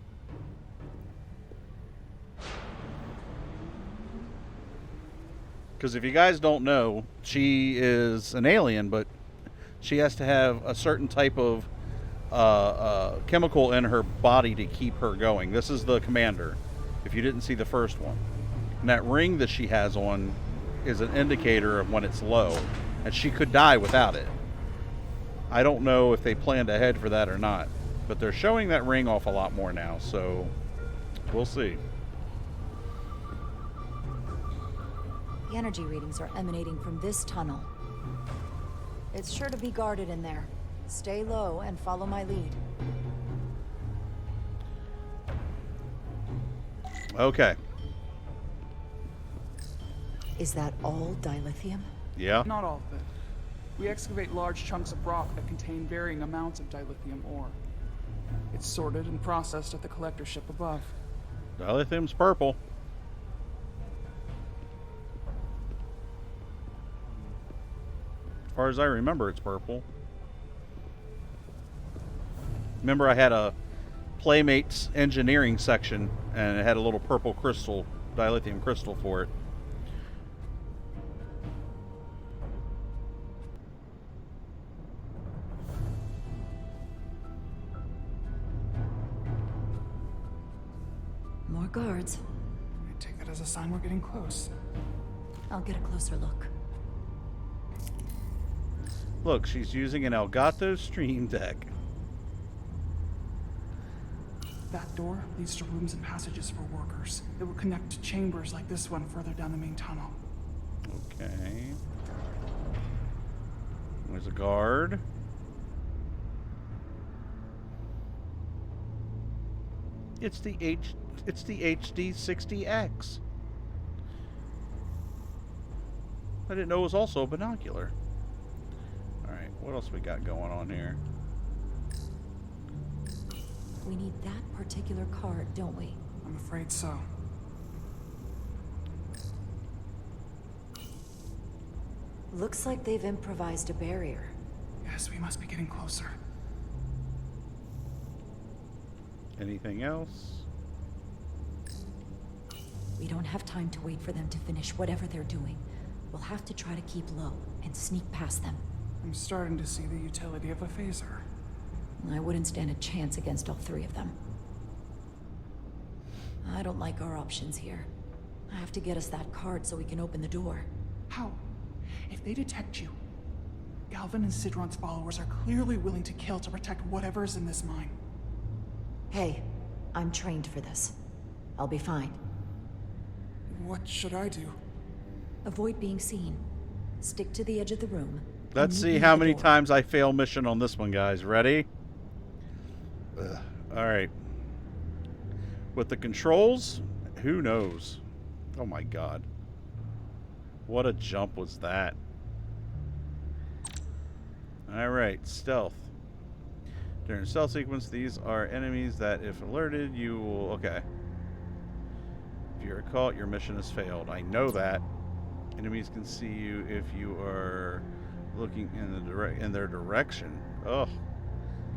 Because if you guys don't know, she is an alien, but she has to have a certain type of chemical in her body to keep her going. This is the commander, if you didn't see the first one. And that ring that she has on is an indicator of when it's low, and she could die without it. I don't know if they planned ahead for that or not, but they're showing that ring off a lot more now, so we'll see. The energy readings are emanating from this tunnel. It's sure to be guarded in there. Stay low and follow my lead. Okay. Is that all dilithium? Yeah. Not all of it. We excavate large chunks of rock that contain varying amounts of dilithium ore. It's sorted and processed at the collector ship above. Dilithium's purple. As far as I remember, it's purple. Remember, I had a Playmates engineering section, and it had a little purple crystal, dilithium crystal for it. More guards. I take that as a sign we're getting close. I'll get a closer look. Look, she's using an Elgato Stream Deck. That door leads to rooms and passages for workers. It will connect to chambers like this one further down the main tunnel. Okay. There's a guard. It's the HD60X. I didn't know it was also a binocular. Alright, what else we got going on here? We need that particular card, don't we? I'm afraid so. Looks like they've improvised a barrier. Yes, we must be getting closer. Anything else? We don't have time to wait for them to finish whatever they're doing. We'll have to try to keep low and sneak past them. I'm starting to see the utility of a phaser. I wouldn't stand a chance against all three of them. I don't like our options here. I have to get us that card so we can open the door. How? If they detect you, Galvin and Sidron's followers are clearly willing to kill to protect whatever's in this mine. Hey, I'm trained for this. I'll be fine. What should I do? Avoid being seen. Stick to the edge of the room. Let's see how many times I fail mission on this one, guys. Ready? Alright. With the controls, who knows? Oh my god. What a jump was that. Alright, stealth. During a stealth sequence, these are enemies that, if alerted, you will... Okay. If you're caught, your mission has failed. I know that. Enemies can see you if you are looking in their direction. Ugh.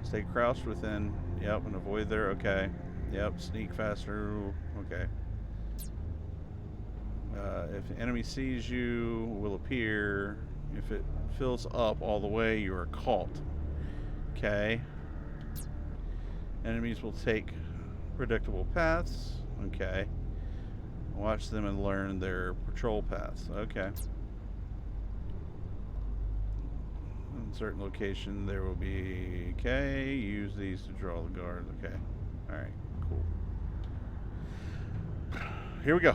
Stay crouched within. Yep, and avoid their... Okay. Yep, sneak faster. Okay. If an enemy sees you, will appear. If it fills up all the way, you are caught. Okay. Enemies will take predictable paths. Okay. Watch them and learn their patrol paths. Okay. In a certain location, there will be... Okay. Use these to draw the guards. Okay. Alright. Cool. Here we go.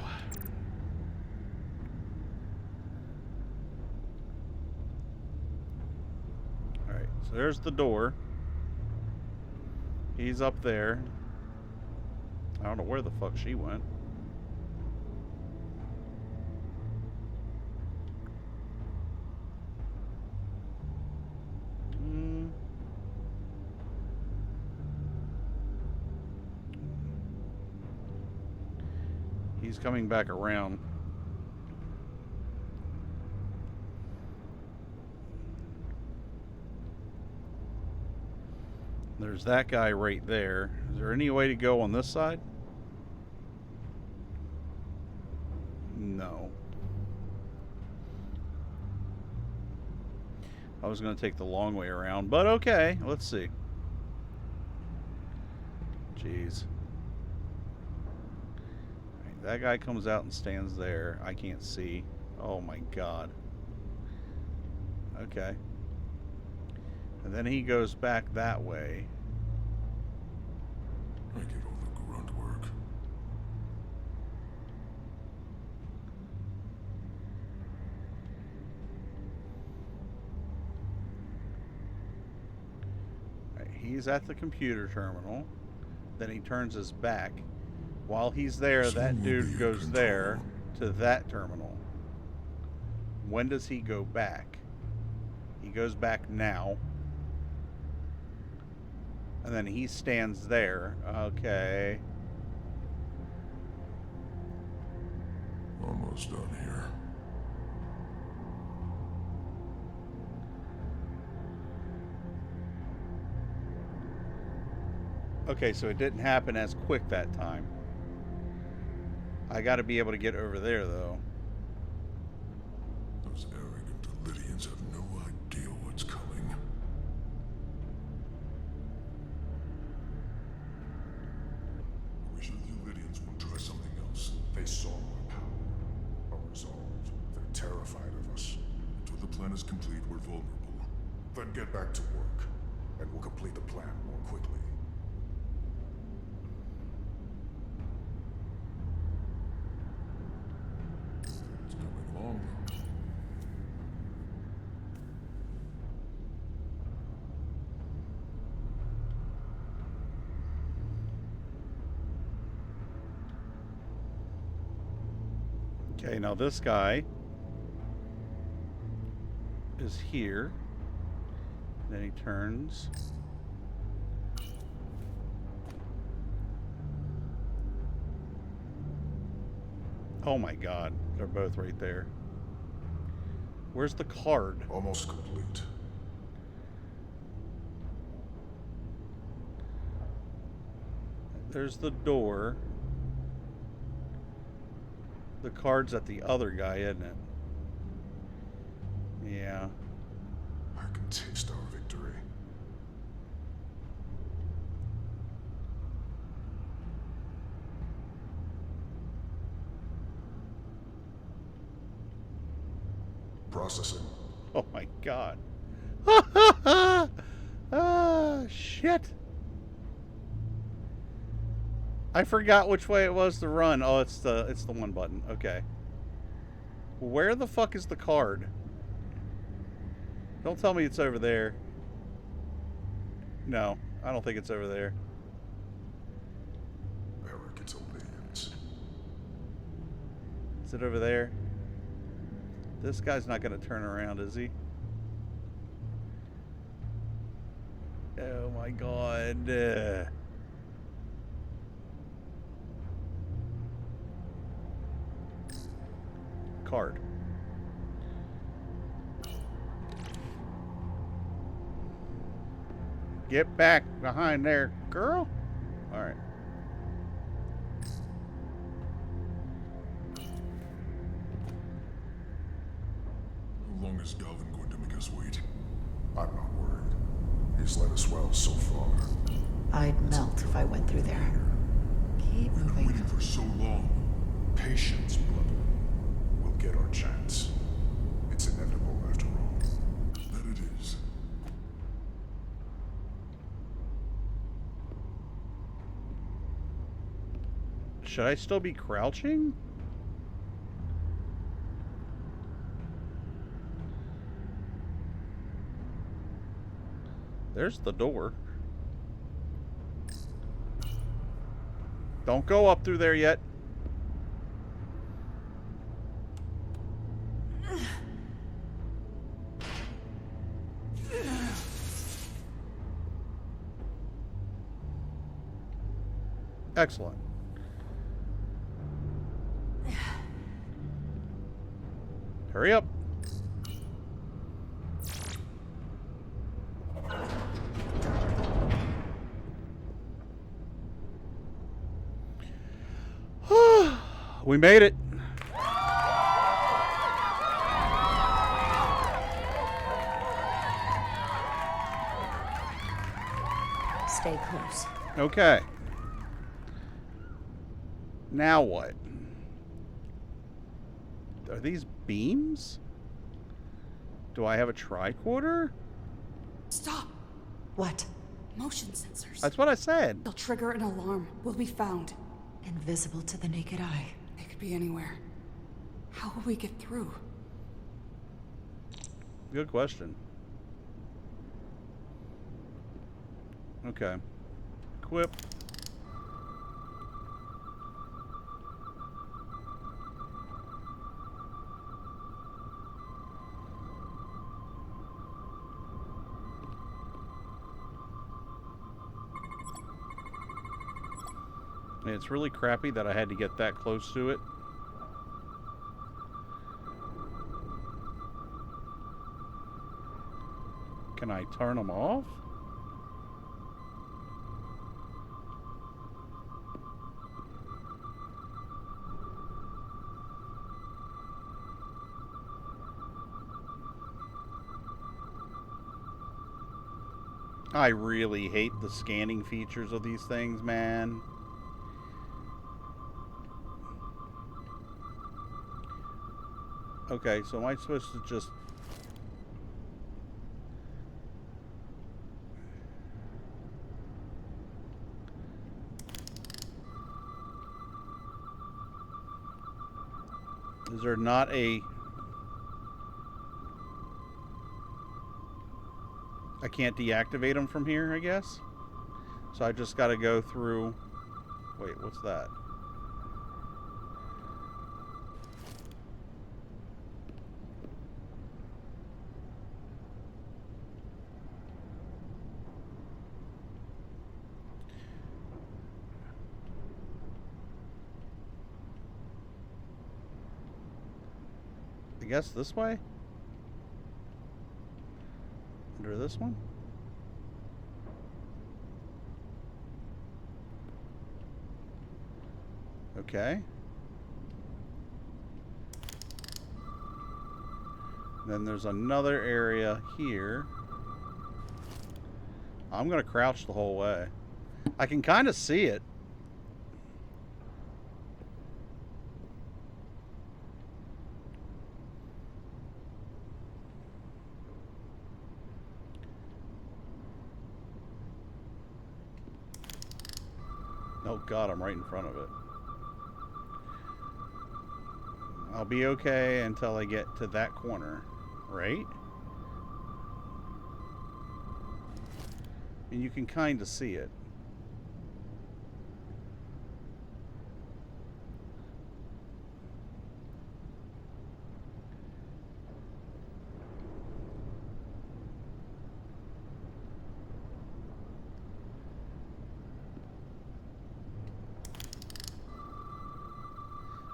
Alright. So there's the door. He's up there. I don't know where the fuck she went. He's coming back around. There's that guy right there. Is there any way to go on this side? No. I was going to take the long way around, but okay. Let's see. Jeez. Right, that guy comes out and stands there. I can't see. Oh my god. Okay. And then he goes back that way. I get all the grunt work. He's at the computer terminal. Then he turns his back. While he's there, that dude goes there to that terminal. When does he go back? He goes back now. And then he stands there. Okay. Almost done here. Okay, so it didn't happen as quick that time. I gotta be able to get over there, though. Those arrogant Lydians have no idea what's coming. Are we sure the Lydians won't try something else? They saw our power, our resolve. They're terrified of us. Until the plan is complete, we're vulnerable. Then get back to work, and we'll complete the plan more quickly. It's coming along, though. Okay, now this guy is here. Then he turns. Oh my god, they're both right there. Where's the card? Almost complete. There's the door. The card's at the other guy, isn't it? Yeah. I can taste our victory. Processing. Oh my god. Ah, shit. I forgot which way it was to run. Oh, it's the one button. Okay. Where the fuck is the card? Don't tell me it's over there. No, I don't think it's over there. Arrogant Lydians. Is it over there? This guy's not going to turn around, is he? Oh my god. Card. Get back behind there, girl. All right. How long is Galvin going to make us wait? I'm not worried. He's led us well so far. I'd melt if I went through there. Keep moving. Waiting for so long. Patience, brother. We'll get our chance. It's inevitable after all. That it is. Should I still be crouching? There's the door. Don't go up through there yet. Excellent. Hurry up. We made it. Stay close. Okay. Now what? Are these beams? Do I have a tricorder? Stop! What? Motion sensors. That's what I said. They'll trigger an alarm. We'll be found. Invisible to the naked eye. They could be anywhere. How will we get through? Good question. Okay. Equip. And it's really crappy that I had to get that close to it. Can I turn them off? I really hate the scanning features of these things, man. Okay, so am I supposed to just... Is there not a... I can't deactivate them from here, I guess? So I just got to go through... Wait, what's that? I guess this way? Under this one? Okay. Then there's another area here. I'm gonna crouch the whole way. I can kind of see it. Oh God, I'm right in front of it. I'll be okay until I get to that corner, right? And you can kind of see it.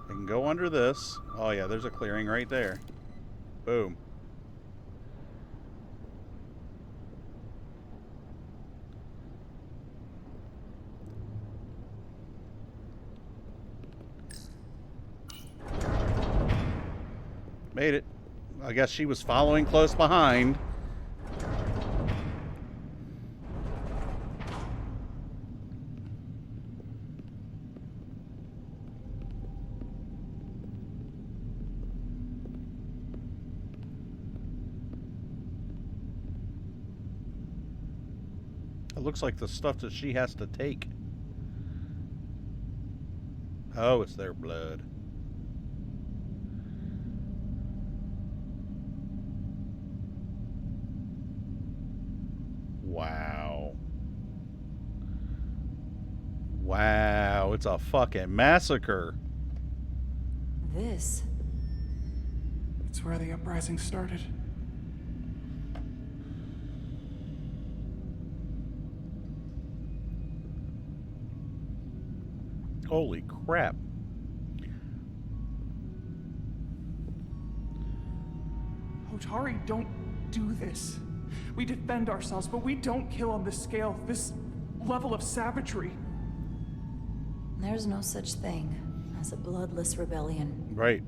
I can go under this. Oh yeah, there's a clearing right there. Boom. Made it. I guess she was following close behind. It looks like the stuff that she has to take. Oh, it's their blood. Wow. Wow, it's a fucking massacre. This? It's where the uprising started. Holy crap. Hotari don't do this. We defend ourselves, but we don't kill on this scale, this level of savagery. There's no such thing as a bloodless rebellion. Right.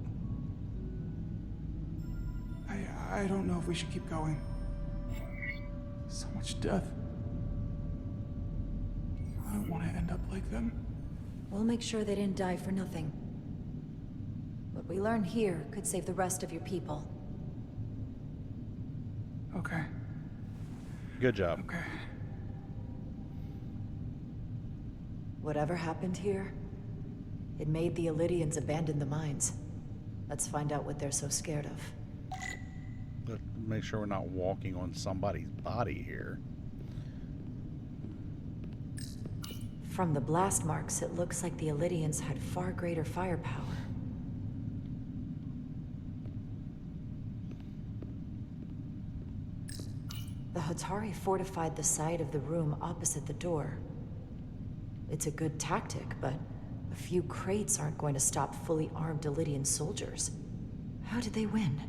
I don't know if we should keep going. So much death. I don't want to end up like them. We'll make sure they didn't die for nothing. What we learn here could save the rest of your people. Okay. Good job. Okay. Whatever happened here, it made the Illydians abandon the mines. Let's find out what they're so scared of. Let's make sure we're not walking on somebody's body here. From the blast marks, it looks like the Illidians had far greater firepower. The Hatari fortified the side of the room opposite the door. It's a good tactic, but a few crates aren't going to stop fully armed Illidian soldiers. How did they win?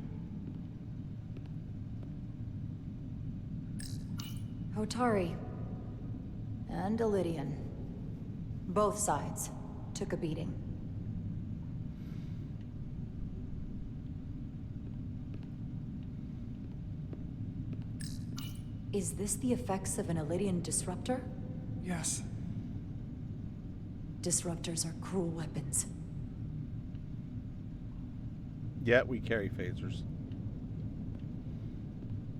Hatari and Illidian. Both sides took a beating. Is this the effects of an Illidian disruptor? Yes. Disruptors are cruel weapons. Yeah, we carry phasers.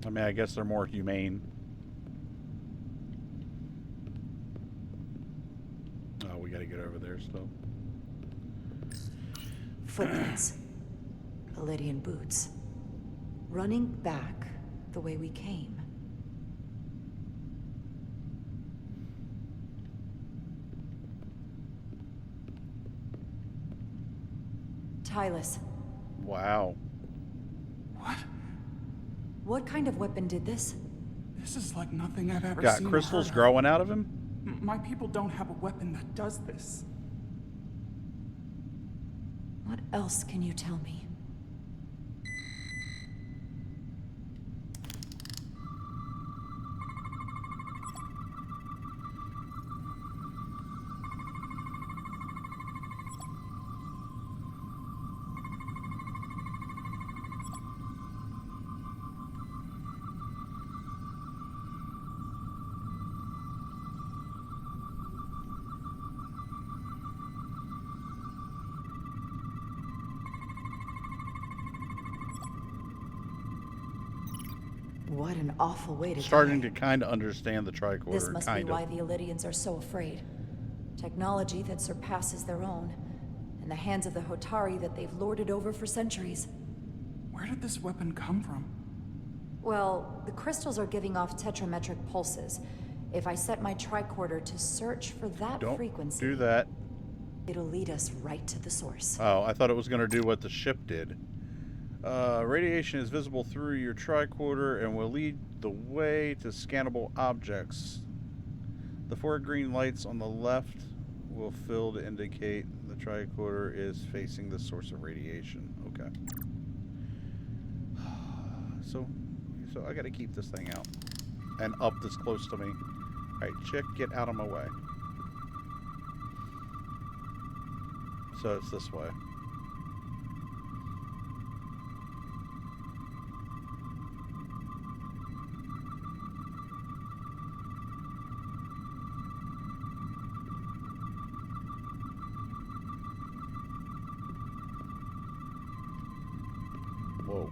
I mean, I guess they're more humane. Oh, we gotta get over there still. Footprints. Illidian boots. Running back the way we came. Tylus. Wow. What? What kind of weapon did this? This is like nothing I've ever Got seen. crystals growing out of him? My people don't have a weapon that does this. What else can you tell me? What an awful way to Starting die. to kind of understand the tricorder. This must be kind why of. the Illidians are so afraid. Technology that surpasses their own, in the hands of the Hotari that they've lorded over for centuries. Where did this weapon come from? Well, the crystals are giving off tetrametric pulses. If I set my tricorder to search for that Don't frequency, do that. it'll lead us right to the source. Oh, I thought it was going to do what the ship did. Radiation is visible through your tricorder and will lead the way to scannable objects. The 4 green lights on the left will fill to indicate the tricorder is facing the source of radiation. Okay. So I got to keep this thing out and up this close to me. All right, chick, get out of my way. So it's this way. Whoa.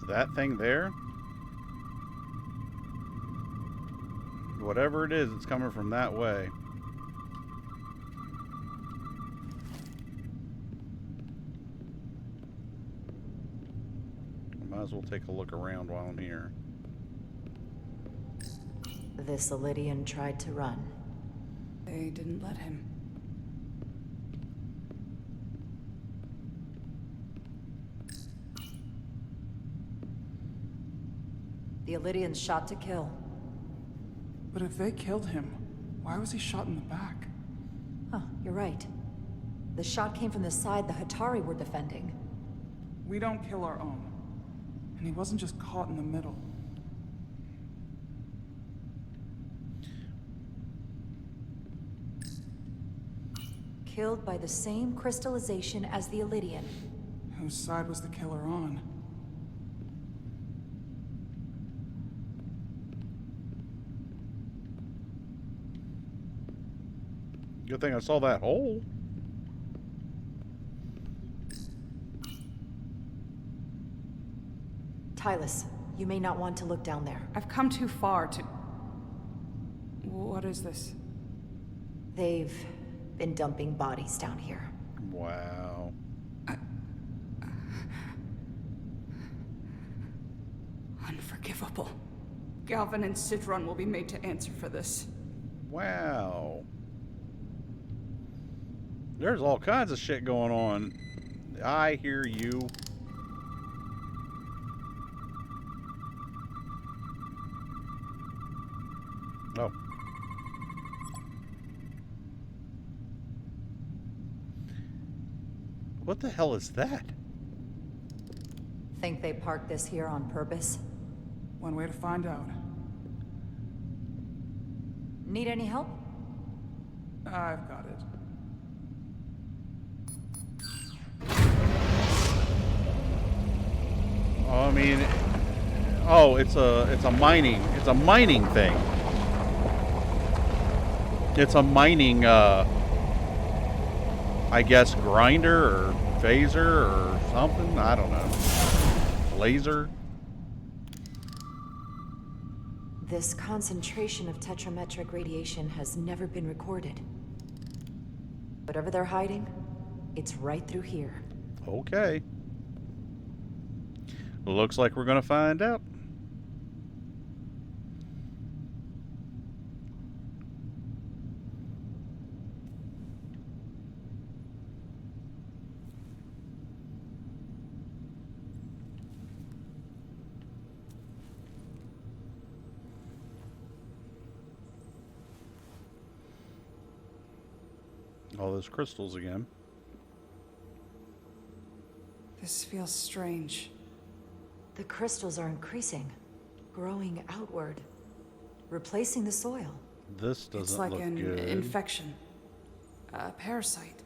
That thing there? Whatever it is, it's coming from that way. Might as well take a look around while I'm here. This Illidian tried to run. They didn't let him. The Illidians shot to kill. But if they killed him, why was he shot in the back? Huh, you're right. The shot came from the side the Hatari were defending. We don't kill our own. And he wasn't just caught in the middle. Killed by the same crystallization as the Illidian. Whose side was the killer on? Good thing I saw that hole. Tylus, you may not want to look down there. I've come too far to... What is this? They've been dumping bodies down here. Wow. Unforgivable. Galvin and Sidron will be made to answer for this. Wow. There's all kinds of shit going on. I hear you. Oh. What the hell is that? Think they parked this here on purpose? One way to find out. Need any help? I've got it. I mean, oh, it's a mining thing. It's a mining, I guess, grinder or phaser or something. I don't know. Laser. This concentration of tetrametric radiation has never been recorded. Whatever they're hiding, it's right through here. Okay. Looks like we're gonna find out. All those crystals again. This feels strange. The crystals are increasing, growing outward, replacing the soil. This doesn't It's like look an good. infection. A parasite.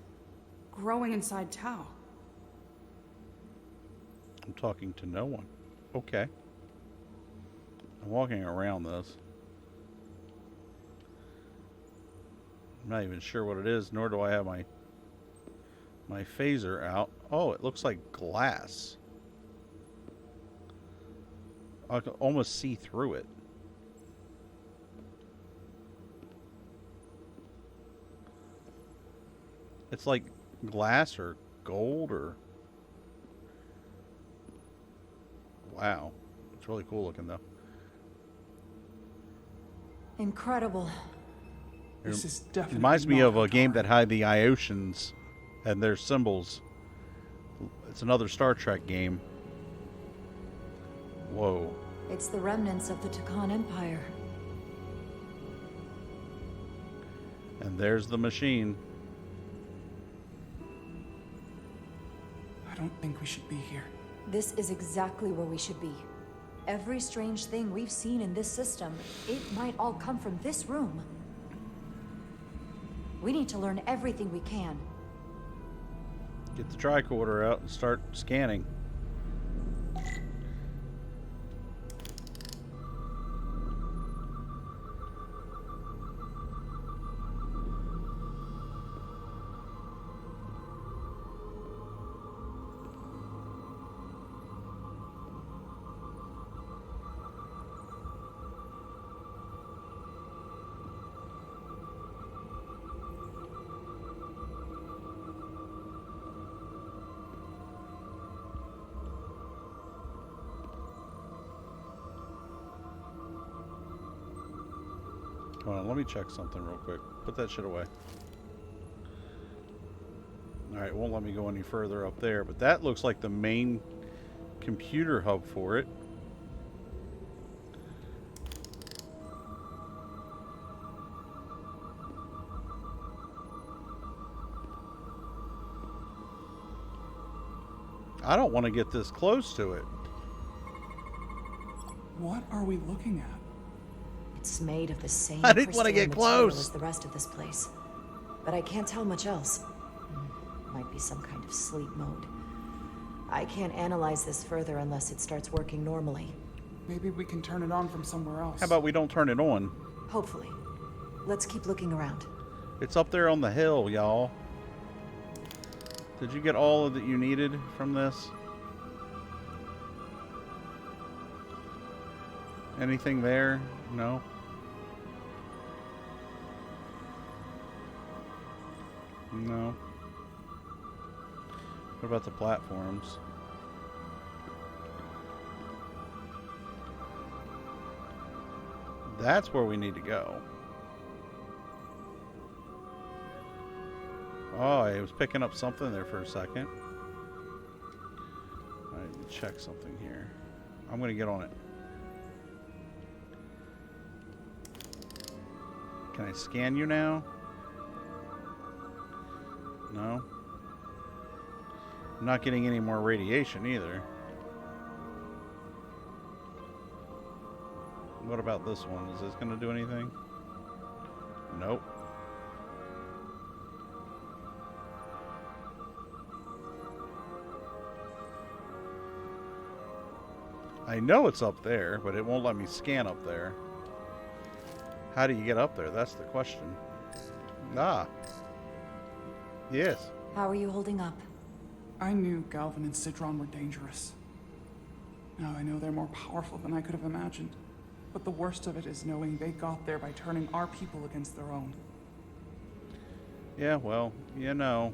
Growing inside Tau. I'm talking to no one. Okay. I'm walking around this. I'm not even sure what it is, nor do I have my phaser out. Oh, it looks like glass. I can almost see through it. It's like glass or gold or... Wow. It's really cool looking though. Incredible. This is definitely reminds me not of a game Hotari. that had the Iosians and their symbols. It's another Star Trek game. Whoa. It's the remnants of the Tucan Empire. And there's the machine. I don't think we should be here. This is exactly where we should be. Every strange thing we've seen in this system, it might all come from this room. We need to learn everything we can. Get the tricorder out and start scanning. Hold on, let me check something real quick. Put that shit away. Alright, it won't let me go any further up there, but that looks like the main computer hub for it. I don't want to get this close to it. What are we looking at? It's made of the same I didn't want to crystalline get material close. as the rest of this place. But I can't tell much else. Might be some kind of sleep mode. I can't analyze this further unless it starts working normally. Maybe we can turn it on from somewhere else. How about we don't turn it on? Hopefully. Let's keep looking around. It's up there on the hill, y'all. Did you get all of that you needed from this? Anything there? No? No. What about the platforms? That's where we need to go. Oh, I was picking up something there for a second. I need to check something here. I'm going to get on it. Can I scan you now? No. I'm not getting any more radiation either. What about this one? Is this going to do anything? Nope. I know it's up there, but it won't let me scan up there. How do you get up there? That's the question. Ah. Yes. How are you holding up? I knew Galvin and Sidron were dangerous. Now I know they're more powerful than I could have imagined. But the worst of it is knowing they got there by turning our people against their own. Yeah, well, you know.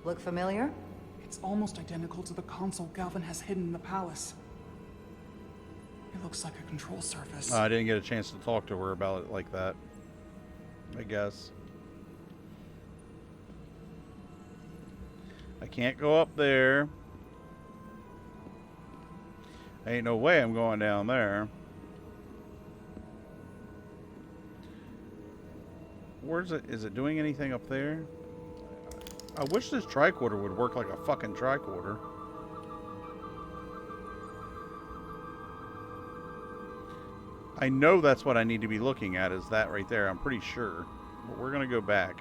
Look familiar? It's almost identical to the console Galvin has hidden in the palace. It looks like a control surface. I didn't get a chance to talk to her about it like that, I guess. I can't go up there. Ain't no way I'm going down there. Where's it? Is it doing anything up there? I wish this tricorder would work like a fucking tricorder. I know that's what I need to be looking at, is that right there. I'm pretty sure. But we're going to go back.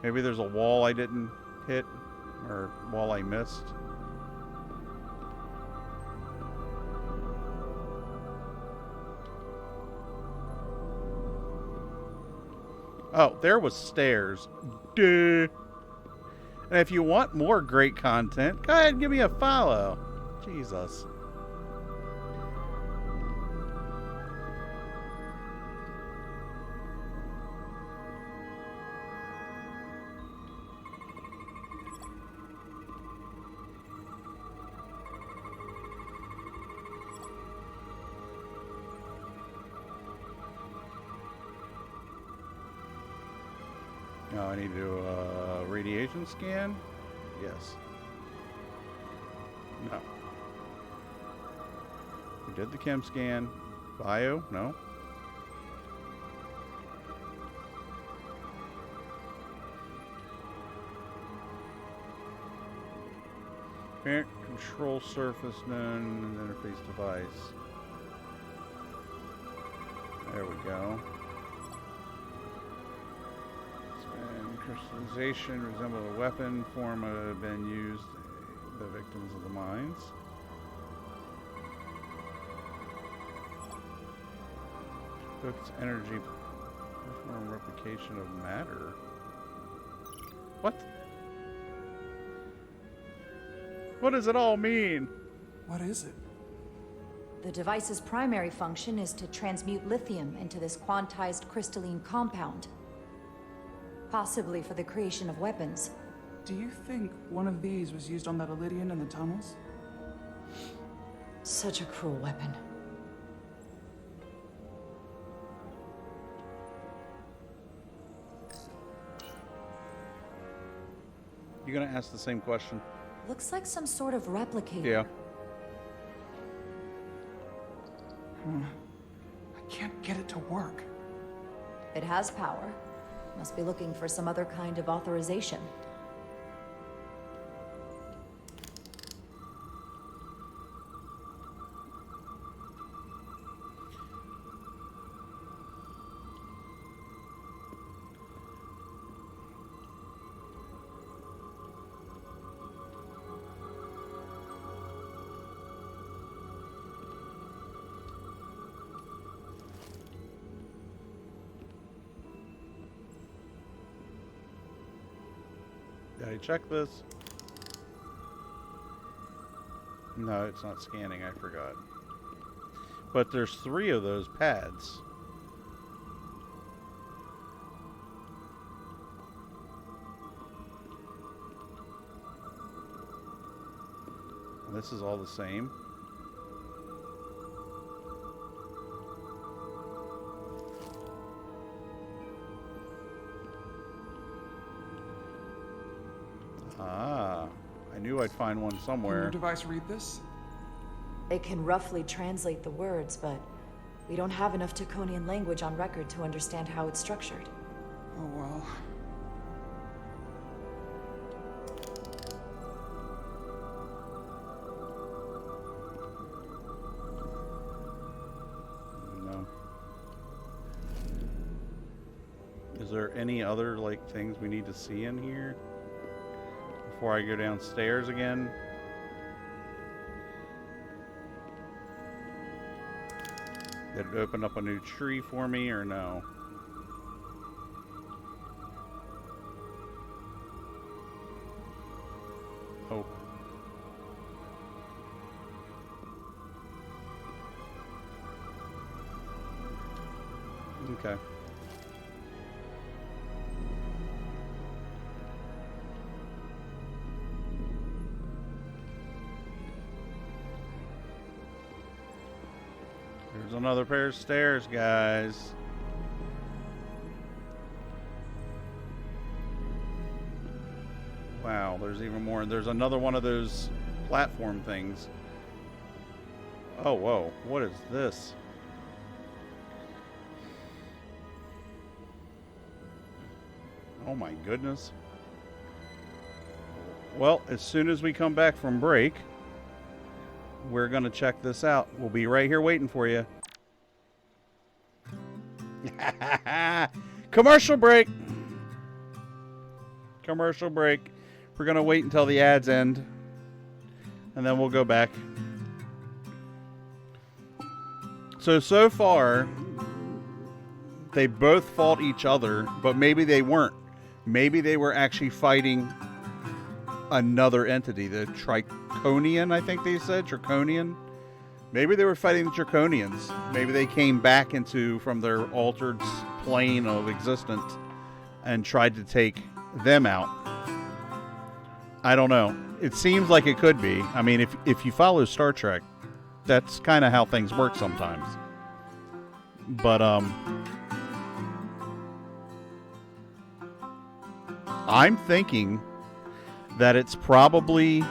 Maybe there's a wall I didn't hit, or wall I missed. Oh, there was stairs. Duh. And if you want more great content, go ahead and give me a follow. Jesus. Oh, I need to do a radiation scan? Yes. No. We did the chem scan. Bio? No. Parent control surface known interface device. There we go. Crystallization resemble a weapon form have been used the victims of the mines. Focus energy perform replication of matter. What? What does it all mean? What is it? The device's primary function is to transmute lithium into this quantized crystalline compound. Possibly for the creation of weapons. Do you think one of these was used on that Elydian in the tunnels? Such a cruel weapon. You gonna ask the same question? Looks like some sort of replicator. Yeah. I can't get it to work. It has power. Must be looking for some other kind of authorization. Did I check this? No, it's not scanning. I forgot. But there's 3 of those pads. This is all the same. Ah, I knew I'd find one Can somewhere. your device read this? It can roughly translate the words, but we don't have enough Taconian language on record to understand how it's structured. Oh well. No. Is there any other, like, things we need to see in here before I go downstairs again? Did it open up a new tree for me or no? Oh. Okay. There's another pair of stairs, guys. Wow, there's even more. There's another one of those platform things. Oh, whoa. What is this? Oh my goodness. Well, as soon as we come back from break, we're going to check this out. We'll be right here waiting for you. Commercial break. Commercial break. We're going to wait until the ads end, and then we'll go back. So far, they both fought each other, but maybe they weren't. Maybe they were actually fighting another entity, the Triconian, I think they said, Draconian. Maybe they were fighting the Draconians. Maybe they came back from their altered plane of existence and tried to take them out. I don't know. It seems like it could be. I mean, if you follow Star Trek, that's kind of how things work sometimes. But I'm thinking that it's probably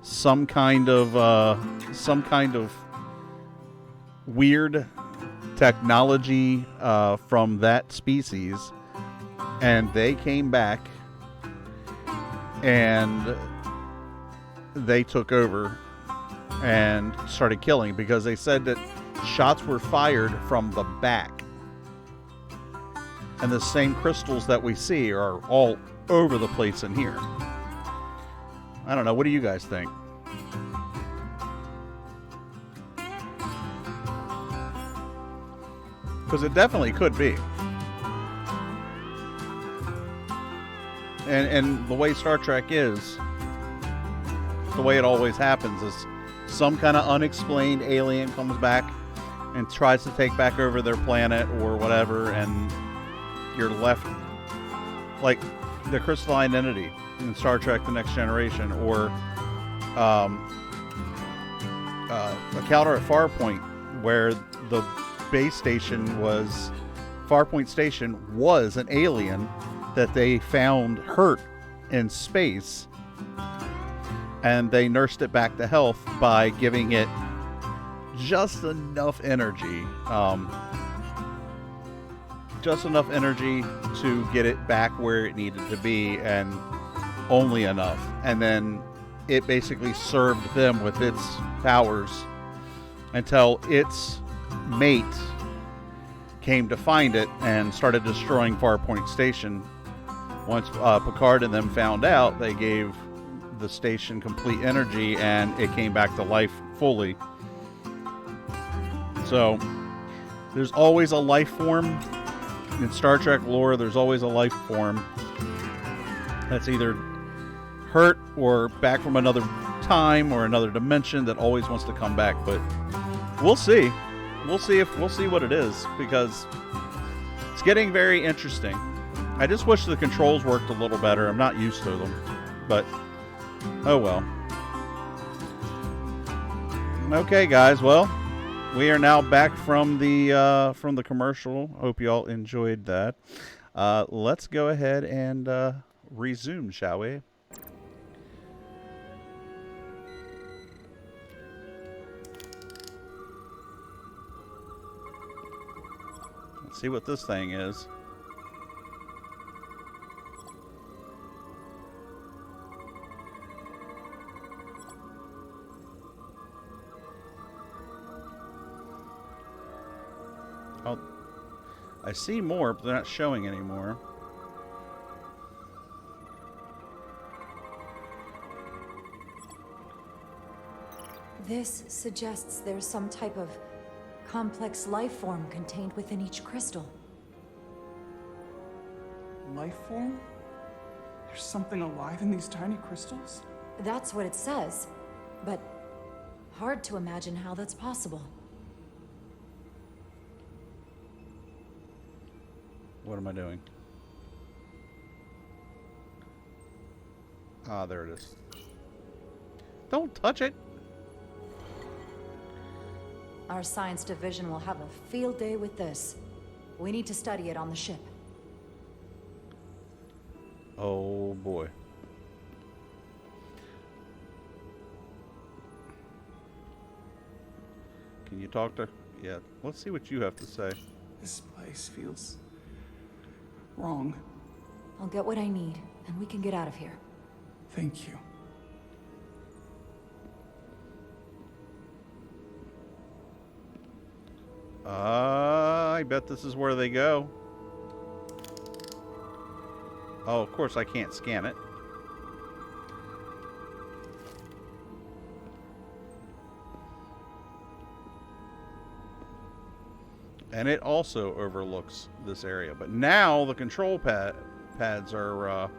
some kind of weird technology from that species, and they came back and they took over and started killing, because they said that shots were fired from the back, and the same crystals that we see are all over the place in here. I don't know. What do you guys think? Because it definitely could be. And the way Star Trek is, the way it always happens is some kind of unexplained alien comes back and tries to take back over their planet or whatever, and you're left like the crystalline entity in Star Trek The Next Generation, or Encounter at Farpoint, where the base station was, Farpoint Station was an alien that they found hurt in space, and they nursed it back to health by giving it just enough energy, to get it back where it needed to be, and only enough. And then it basically served them with its powers until its mate came to find it and started destroying Farpoint Station. Once Picard and them found out, they gave the station complete energy, and it came back to life fully. So there's always a life form in Star Trek lore. There's always a life form that's either hurt or back from another time or another dimension that always wants to come back. But we'll see. We'll see what it is, because it's getting very interesting. I just wish the controls worked a little better. I'm not used to them, but oh well. Okay, guys. Well, we are now back from the commercial. Hope you all enjoyed that. Let's go ahead and resume, shall we? Let's see what this thing is. Oh, I see more, but they're not showing anymore. This suggests there's some type of complex life form contained within each crystal. Life form? There's something alive in these tiny crystals? That's what it says, but hard to imagine how that's possible. What am I doing? Ah, there it is. Don't touch it. Our science division will have a field day with this. We need to study it on the ship. Oh boy. Can you talk to... Yeah, let's see what you have to say. This place feels wrong. I'll get what I need, and we can get out of here. Thank you. I bet this is where they go. Oh, of course I can't scan it. And it also overlooks this area. But now the control pads are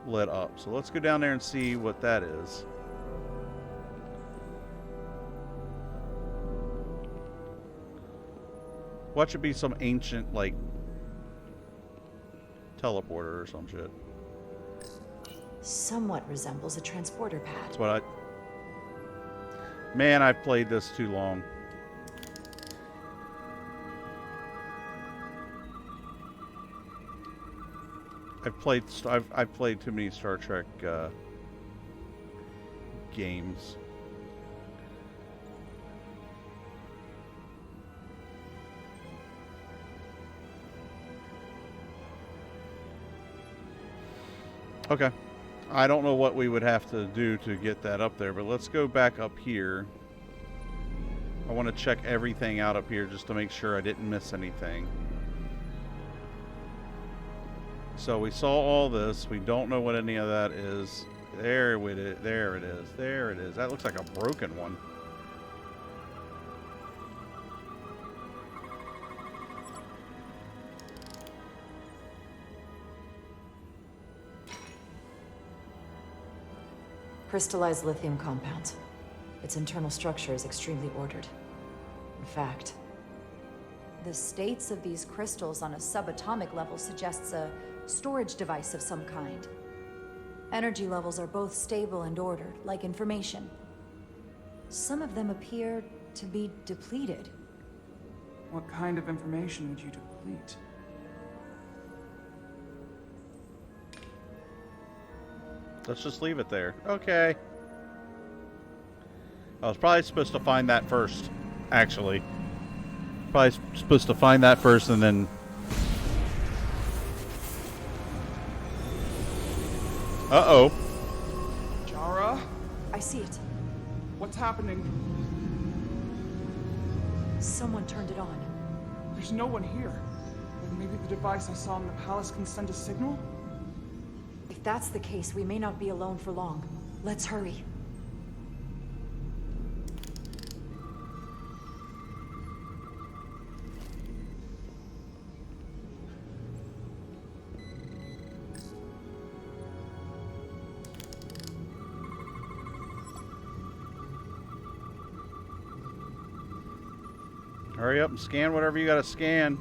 lit up. So let's go down there and see what that is. What should be some ancient, like, teleporter or some shit. Somewhat resembles a transporter pad. That's what Man, I've played this too long. I've played too many Star Trek games. Okay. I don't know what we would have to do to get that up there, but let's go back up here. I want to check everything out up here just to make sure I didn't miss anything. So we saw all this. We don't know what any of that is. There it is. There it is. There it is. That looks like a broken one. Crystallized lithium compound. Its internal structure is extremely ordered. In fact, the states of these crystals on a subatomic level suggests a storage device of some kind. Energy levels are both stable and ordered, like information. Some of them appear to be depleted. What kind of information would you deplete? Let's just leave it there. Okay. I was probably supposed to find that first, actually. Probably supposed to find that first and then... Uh-oh. Jara? I see it. What's happening? Someone turned it on. There's no one here. But maybe the device I saw in the palace can send a signal? If that's the case, we may not be alone for long. Let's hurry. Hurry up and scan whatever you gotta scan.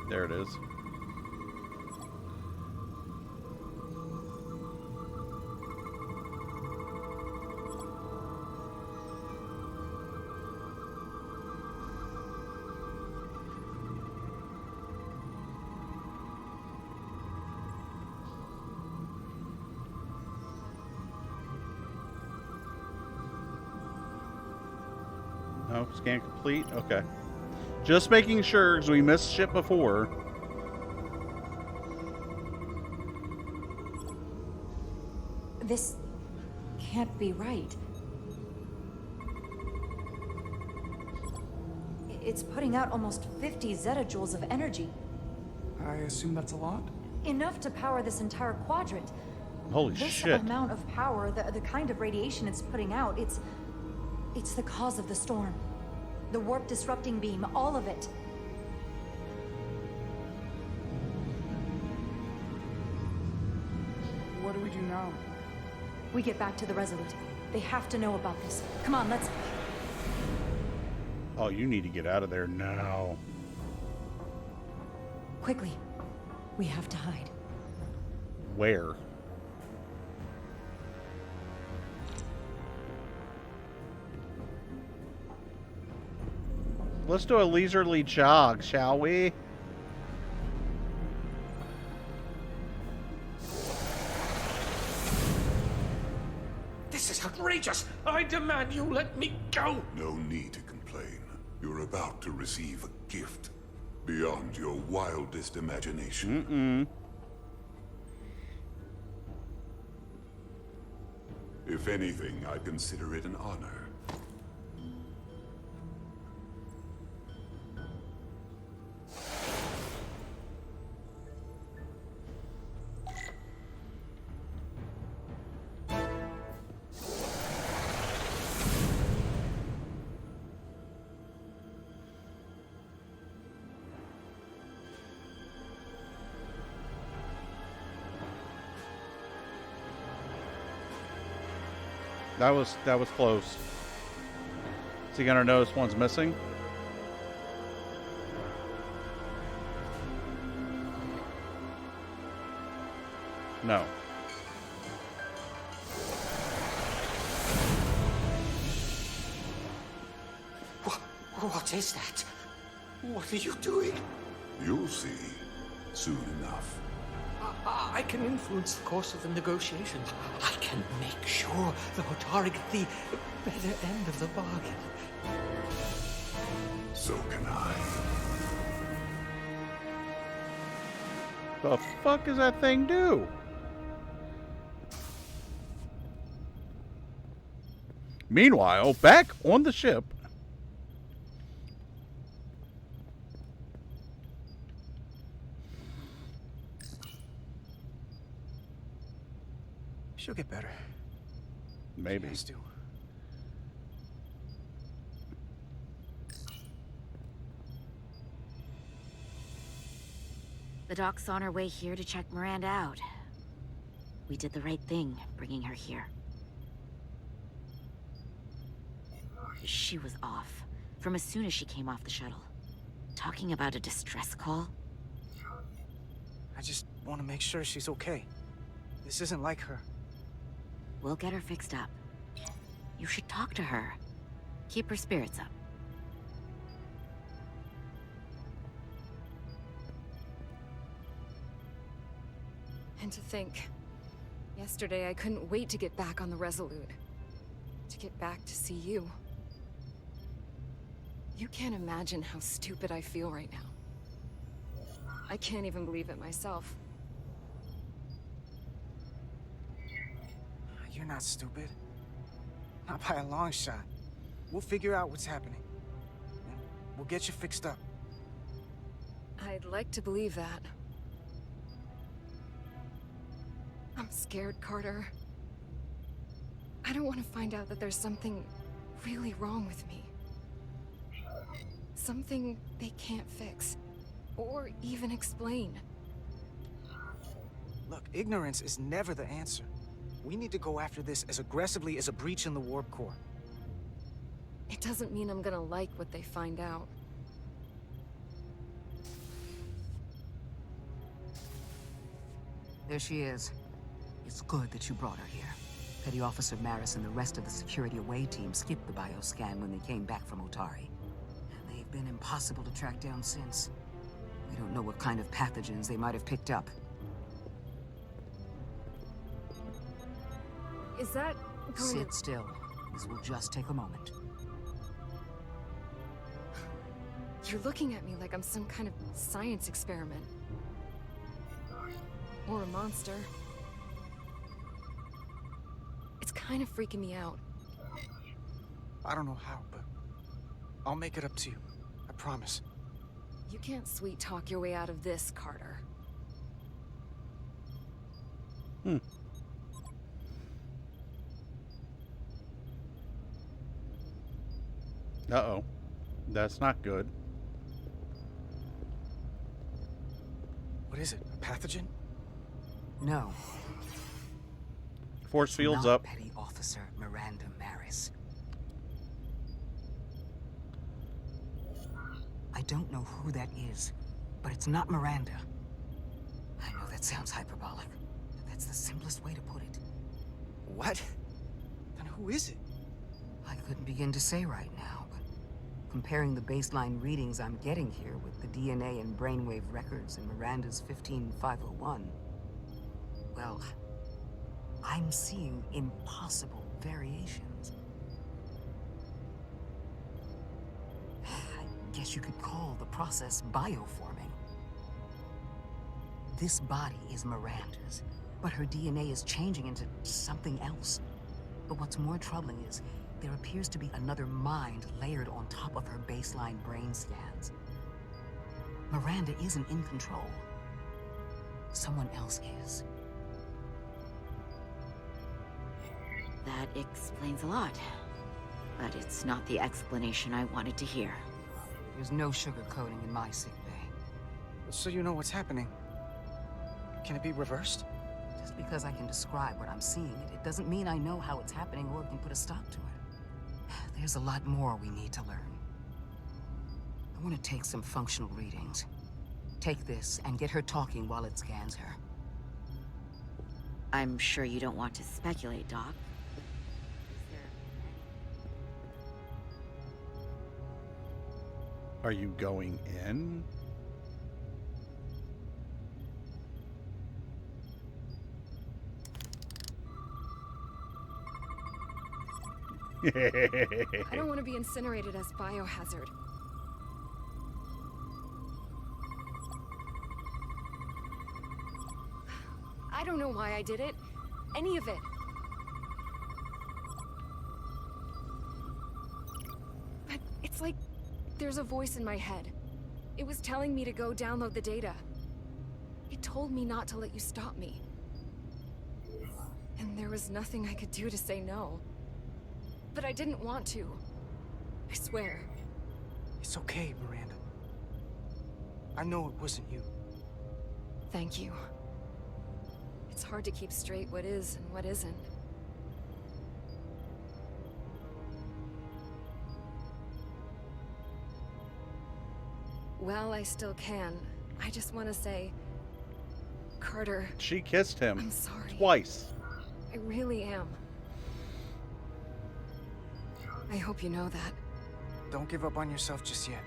There it is. No, scan complete. Okay. Just making sure, because we missed ship before. This can't be right. It's putting out almost 50 zettajoules of energy. I assume that's a lot? Enough to power this entire quadrant. Holy this shit. amount of power, the kind of radiation it's putting out, it's the cause of the storm. The warp disrupting beam, all of it. What do we do now? We get back to the Resolute. They have to know about this. Come on, let's... Oh, you need to get out of there now. Quickly. We have to hide. Where? Let's do a leisurely jog, shall we? This is outrageous! I demand you let me go! No need to complain. You're about to receive a gift beyond your wildest imagination. If anything, I consider it an honor. That was close. Is he gonna notice one's missing? No. What is that? What are you doing? You'll see soon enough. I can influence the course of the negotiations. I can make sure the Hotari get the better end of the bargain. So can I. The fuck does that thing do? Meanwhile, back on the ship. She'll get better. Maybe. She has to. The doc's on her way here to check Miranda out. We did the right thing, bringing her here. She was off, from as soon as she came off the shuttle. Talking about a distress call? I just want to make sure she's okay. This isn't like her. We'll get her fixed up. You should talk to her. Keep her spirits up. And to think, yesterday I couldn't wait to get back on the Resolute. To get back to see you. You can't imagine how stupid I feel right now. I can't even believe it myself. You're not stupid. Not by a long shot. We'll figure out what's happening. And we'll get you fixed up. I'd like to believe that. I'm scared, Carter. I don't want to find out that there's something really wrong with me. Something they can't fix, or even explain. Look, ignorance is never the answer. We need to go after this as aggressively as a breach in the warp core. It doesn't mean I'm gonna like what they find out. There she is. It's good that you brought her here. Petty Officer Maris and the rest of the security away team skipped the bioscan when they came back from Otari. And they've been impossible to track down since. We don't know what kind of pathogens they might have picked up. Is that going to... Sit still. This will just take a moment. You're looking at me like I'm some kind of science experiment. Or a monster. It's kind of freaking me out. I don't know how, but I'll make it up to you. I promise. You can't sweet talk your way out of this, Carter. Uh-oh. That's not good. What is it? A pathogen? No. Force field's Not up. Petty Officer Miranda Maris. I don't know who that is, but it's not Miranda. I know that sounds hyperbolic, but that's the simplest way to put it. What? Then who is it? I couldn't begin to say right now, but comparing the baseline readings I'm getting here with the DNA and brainwave records in Miranda's 15501, well, I'm seeing impossible variations. I guess you could call the process bioforming. This body is Miranda's, but her DNA is changing into something else. But what's more troubling is there appears to be another mind layered on top of her baseline brain scans. Miranda isn't in control. Someone else is. That explains a lot. But it's not the explanation I wanted to hear. There's no sugarcoating in my sickbay. So you know what's happening. Can it be reversed? Just because I can describe what I'm seeing, it doesn't mean I know how it's happening or can put a stop to it. There's a lot more we need to learn. I want to take some functional readings. Take this and get her talking while it scans her. I'm sure you don't want to speculate, Doc. Are you going in? I don't want to be incinerated as biohazard. I don't know why I did it. Any of it. But it's like there's a voice in my head. It was telling me to go download the data. It told me not to let you stop me. And there was nothing I could do to say no. But I didn't want to. I swear. It's okay, Miranda. I know it wasn't you. Thank you. It's hard to keep straight what is and what isn't. Well, I still can. I just want to say, Carter. She kissed him. I'm sorry. Twice. I really am. I hope you know that. Don't give up on yourself just yet.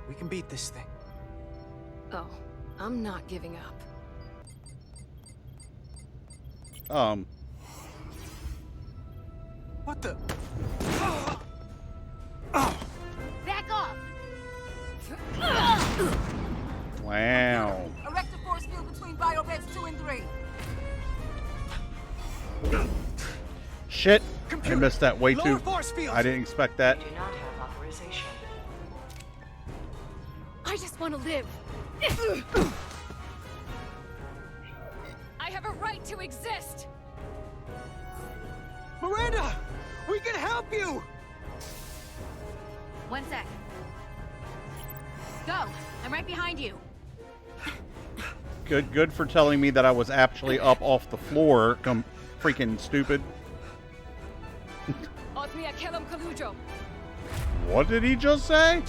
We can beat this thing. Oh, I'm not giving up. What the? Back off! Wow. Erect a force field between biobeds 2 and 3. Shit. Computer, I missed that way lower too. force field. I didn't expect that. You do not have authorization. I just want to live. I have a right to exist. Miranda! We can help you! 1 sec. Go! I'm right behind you. Good for telling me that I was actually up off the floor. Come freaking stupid. What did he just say?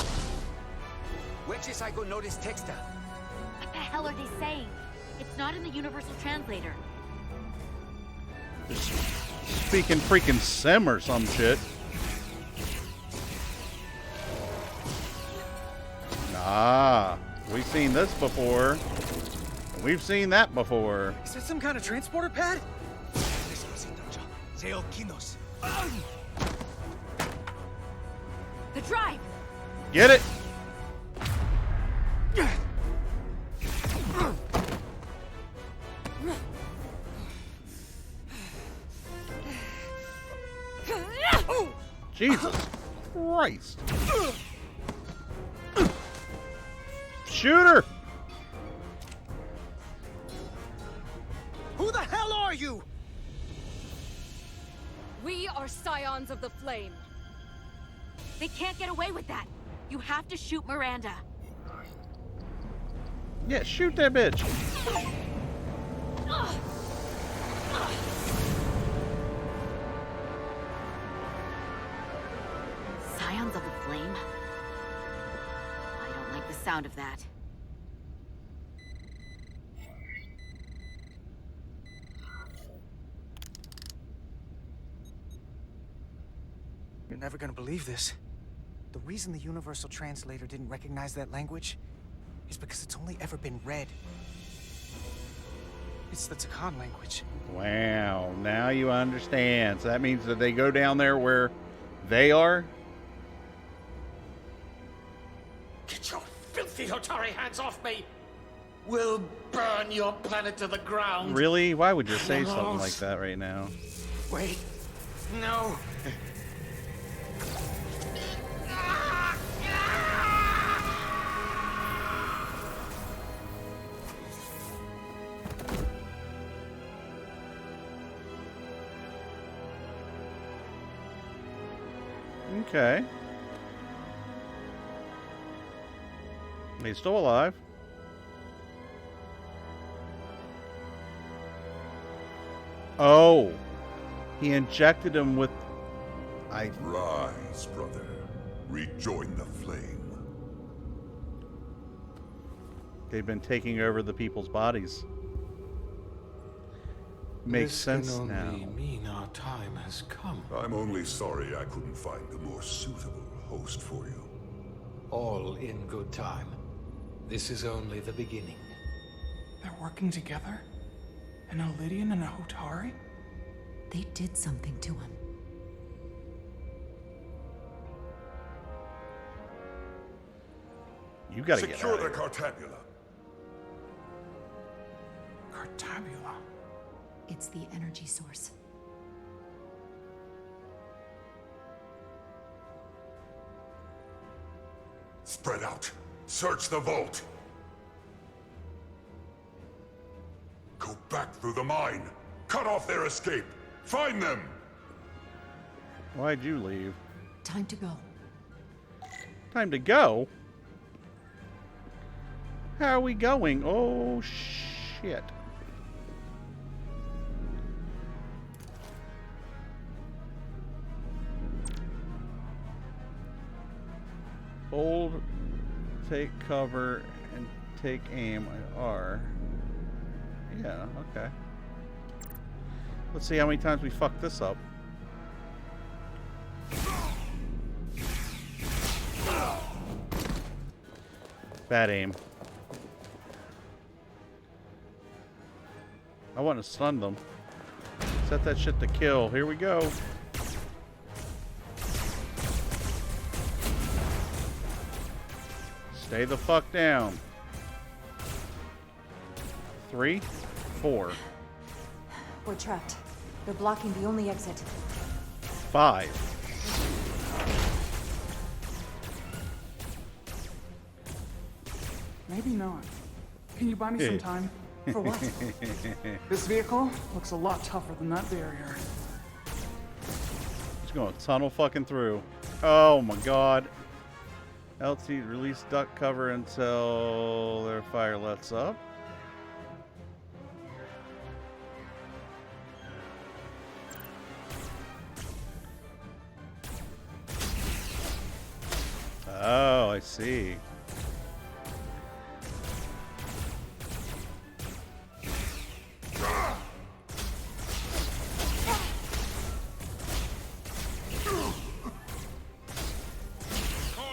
What the hell are they saying? It's not in the Universal Translator. Speaking freaking Sim or some shit. Ah, we've seen this before. We've seen that before. Is that some kind of transporter pad? The drive! Get it? Jesus Christ. Shoot her! Who the hell are you? We are Scions of the Flame. They can't get away with that. You have to shoot Miranda. Yeah, shoot that bitch. Scions of the Flame? I don't like the sound of that. You're never gonna believe this. The reason the Universal Translator didn't recognize that language is because it's only ever been read. It's the Takan language. Wow, now you understand. So that means that they go down there where they are? Get your filthy Hotari hands off me! We'll burn your planet to the ground! Really? Why would you say something like that right now? Wait. No. Okay. He's still alive. Oh. He injected him with... Rise, brother. Rejoin the flame. They've been taking over the people's bodies. Makes sense now. This can only mean our time has come. I'm only sorry I couldn't find a more suitable host for you. All in good time. This is only the beginning. They're working together? An Elidian and a Hotari? They did something to him. You gotta get Secure out the of here. Cartabula. Cartabula? It's the energy source. Spread out. Search the vault. Go back through the mine. Cut off their escape. Find them. Why'd you leave? Time to go. Time to go? How are we going? Oh, shit. Hold, take cover, and take aim at R. Yeah, okay. Let's see how many times we fuck this up. Bad aim. I want to stun them. Set that shit to kill. Here we go. Stay the fuck down. 3, 4, We're trapped. They're blocking the only exit. 5. Maybe not. Can you buy me some time? For what? This vehicle looks a lot tougher than that barrier. Just gonna tunnel fucking through. Oh my god. LT release duct cover until their fire lets up. Oh, I see.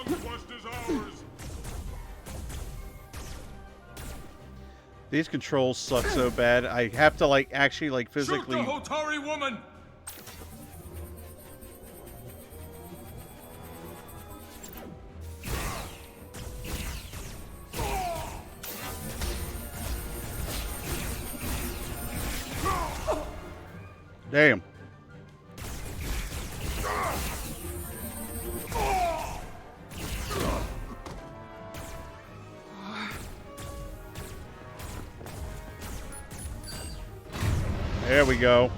Conquest is ours. These controls suck so bad. I have to like actually like physically. Shoot the Hotari woman. Damn. There we go.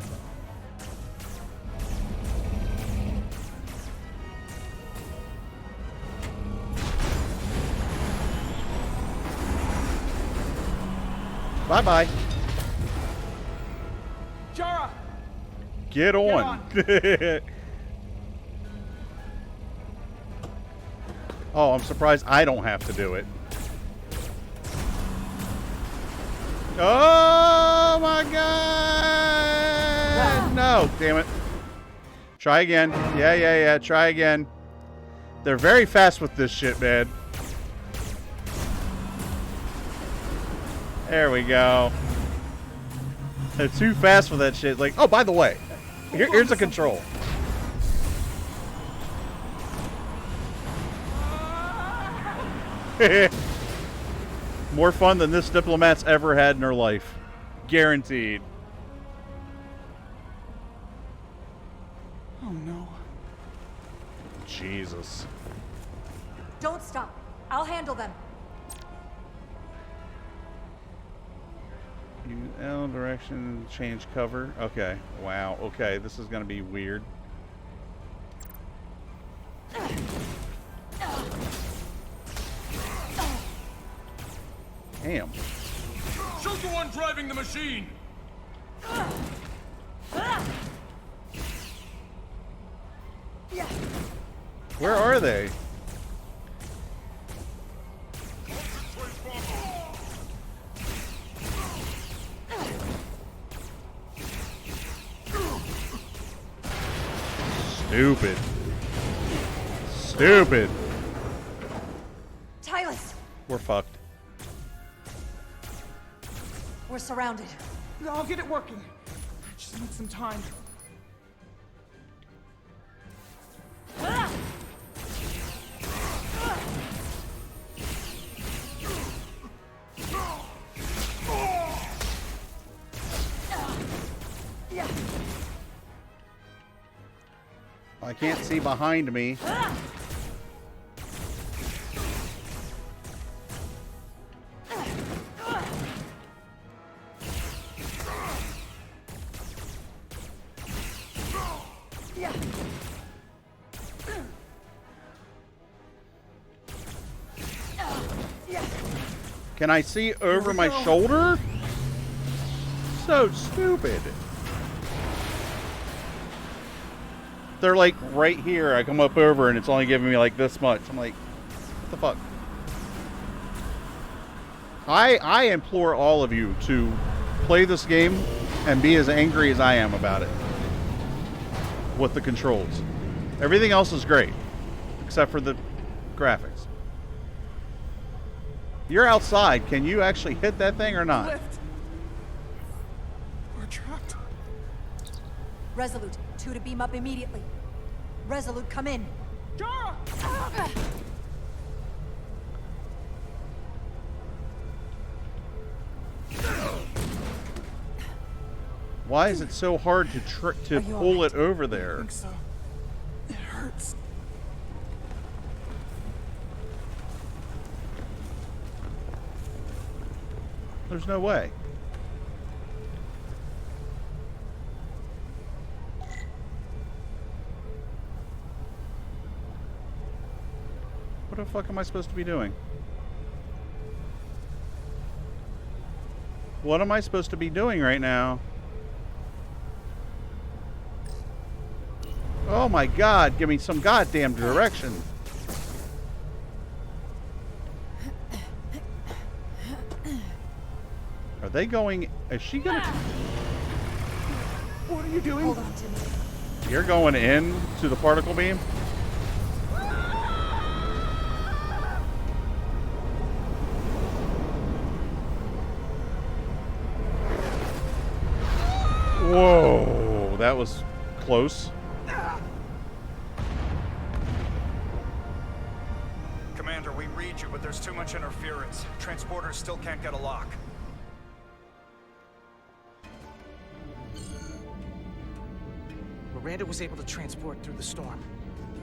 Bye-bye. Jara! Get on. Oh, I'm surprised I don't have to do it. Oh my god! No, damn it. Try again. Yeah. Try again. They're very fast with this shit, man. There we go. They're too fast for that shit. Like, oh, by the way, here's a control. More fun than this diplomat's ever had in her life. Guaranteed. Oh no. Jesus. Don't stop. I'll handle them. Use L direction, change cover. Okay. Wow. Okay, this is gonna be weird. Damn. Shoot the one driving the machine. Where are they? Stupid. Stupid. Tylus, We're fucked. we're surrounded. I'll get it working. Just need some time. I can't see behind me. Can I see over my shoulder? So stupid. They're like right here. I come up over and it's only giving me like this much. I'm like, what the fuck? I implore all of you to play this game and be as angry as I am about it with the controls. Everything else is great except for the graphics. You're outside. Can you actually hit that thing or not? Lift. We're trapped. Resolute, 2 to beam up immediately. Resolute, come in. Jara! Why is it so hard to pull it over there? I think so. It hurts. There's no way. What the fuck am I supposed to be doing? What am I supposed to be doing right now? Oh my god, give me some goddamn direction. Are they going... Is she gonna... What are you doing? Hold on to me. You're going in to the particle beam? Whoa, that was close. Commander, we read you, but there's too much interference. Transporters still can't get a lock. Miranda was able to transport through the storm.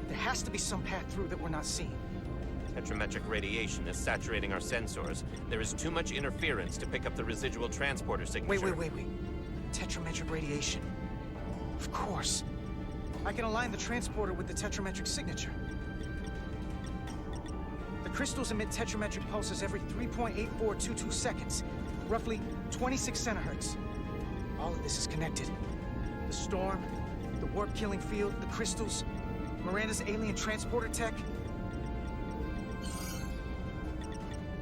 There has to be some path through that we're not seeing. Tetrametric radiation is saturating our sensors. There is too much interference to pick up the residual transporter signature. Wait. Tetrametric radiation. Of course. I can align the transporter with the tetrametric signature. The crystals emit tetrametric pulses every 3.8422 seconds, roughly 26 centihertz. All of this is connected. The storm, the warp-killing field, the crystals, Miranda's alien transporter tech.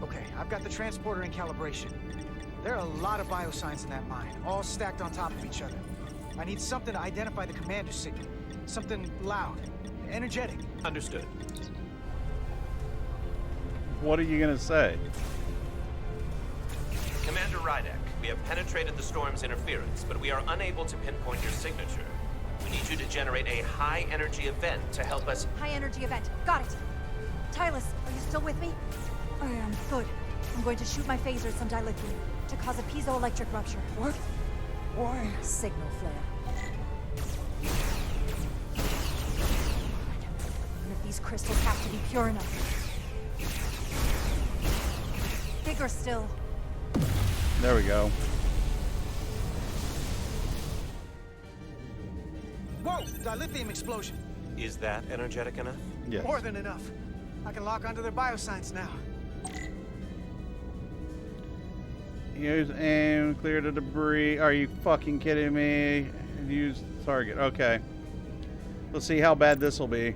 Okay, I've got the transporter in calibration. There are a lot of biosigns in that mine, all stacked on top of each other. I need something to identify the commander signal. Something loud, energetic. Understood. What are you gonna say? Commander Rydek, we have penetrated the storm's interference, but we are unable to pinpoint your signature. We need you to generate a high-energy event to help us... High-energy event. Got it. Tylus, are you still with me? I am. Good. I'm going to shoot my phaser at some dilithium to cause a piezoelectric rupture. What? Why? Signal flare. None of these crystals have to be pure enough. Bigger still. There we go. Whoa! Dilithium explosion. Is that energetic enough? Yes. More than enough. I can lock onto their biosigns now. Use aim, clear the debris. Are you fucking kidding me? Use target. Okay. Let's see how bad this will be.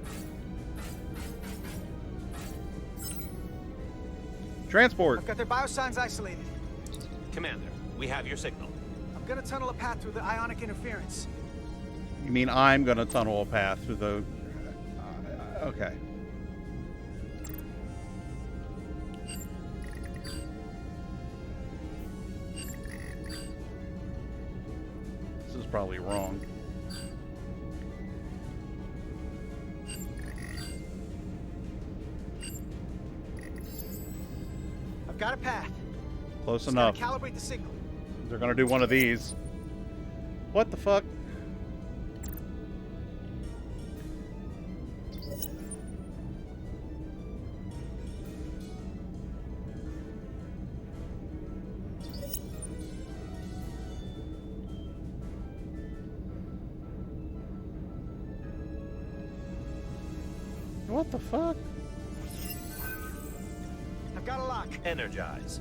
Transport. I've got their biosigns isolated. Commander, we have your signal. I'm gonna tunnel a path through the ionic interference. You mean I'm going to tunnel a path through the... okay. This is probably wrong. I've got a path. Close Just enough. gotta calibrate the signal. They're going to do one of these. What the fuck? What the fuck? I've got a lock. Energize.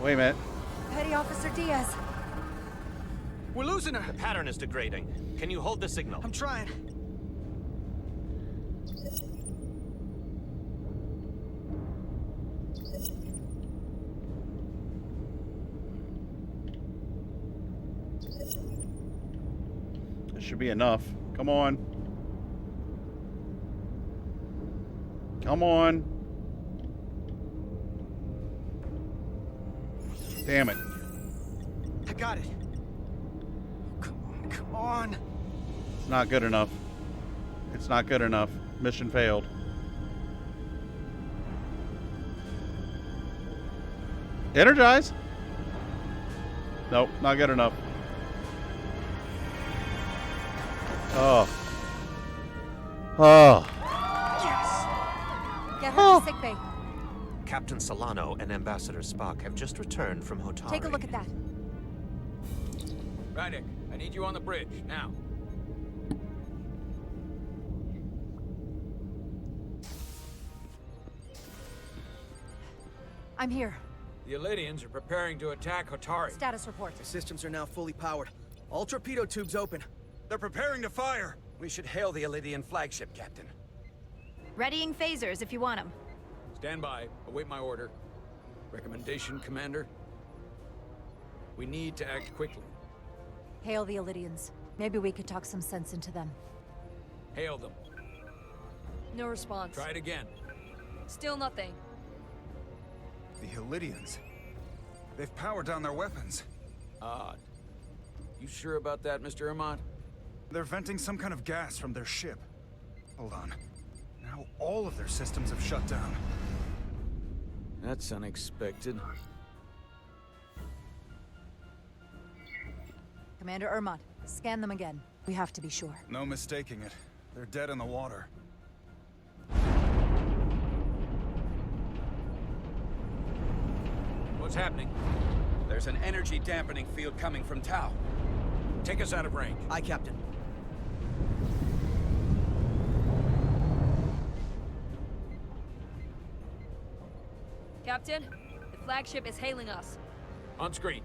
Wait a minute. Petty Officer Diaz. We're losing her. The pattern is degrading. Can you hold the signal? I'm trying. This should be enough. Come on. Come on. Damn it. I got it. Come on. It's not good enough. It's not good enough. Mission failed. Energize? Nope, not good enough. Oh. Oh. Get her to sickbay. Captain Solano and Ambassador Spock have just returned from Hotari. Take a look at that. Rydick, I need you on the bridge, now. I'm here. The Elydians are preparing to attack Hotari. Status report. The systems are now fully powered. All torpedo tubes open. They're preparing to fire! We should hail the Elydian flagship, Captain. Readying phasers if you want them. Stand by. Await my order. Recommendation, Commander? We need to act quickly. Hail the Elydians. Maybe we could talk some sense into them. Hail them. No response. Try it again. Still nothing. The Elydians. They've powered down their weapons. Odd. You sure about that, Mr. Ermont? They're venting some kind of gas from their ship. Hold on. Now all of their systems have shut down. That's unexpected. Commander Ermont, scan them again. We have to be sure. No mistaking it. They're dead in the water. What's happening? There's an energy dampening field coming from Tau. Take us out of range. Aye, Captain. Captain, the flagship is hailing us. On screen.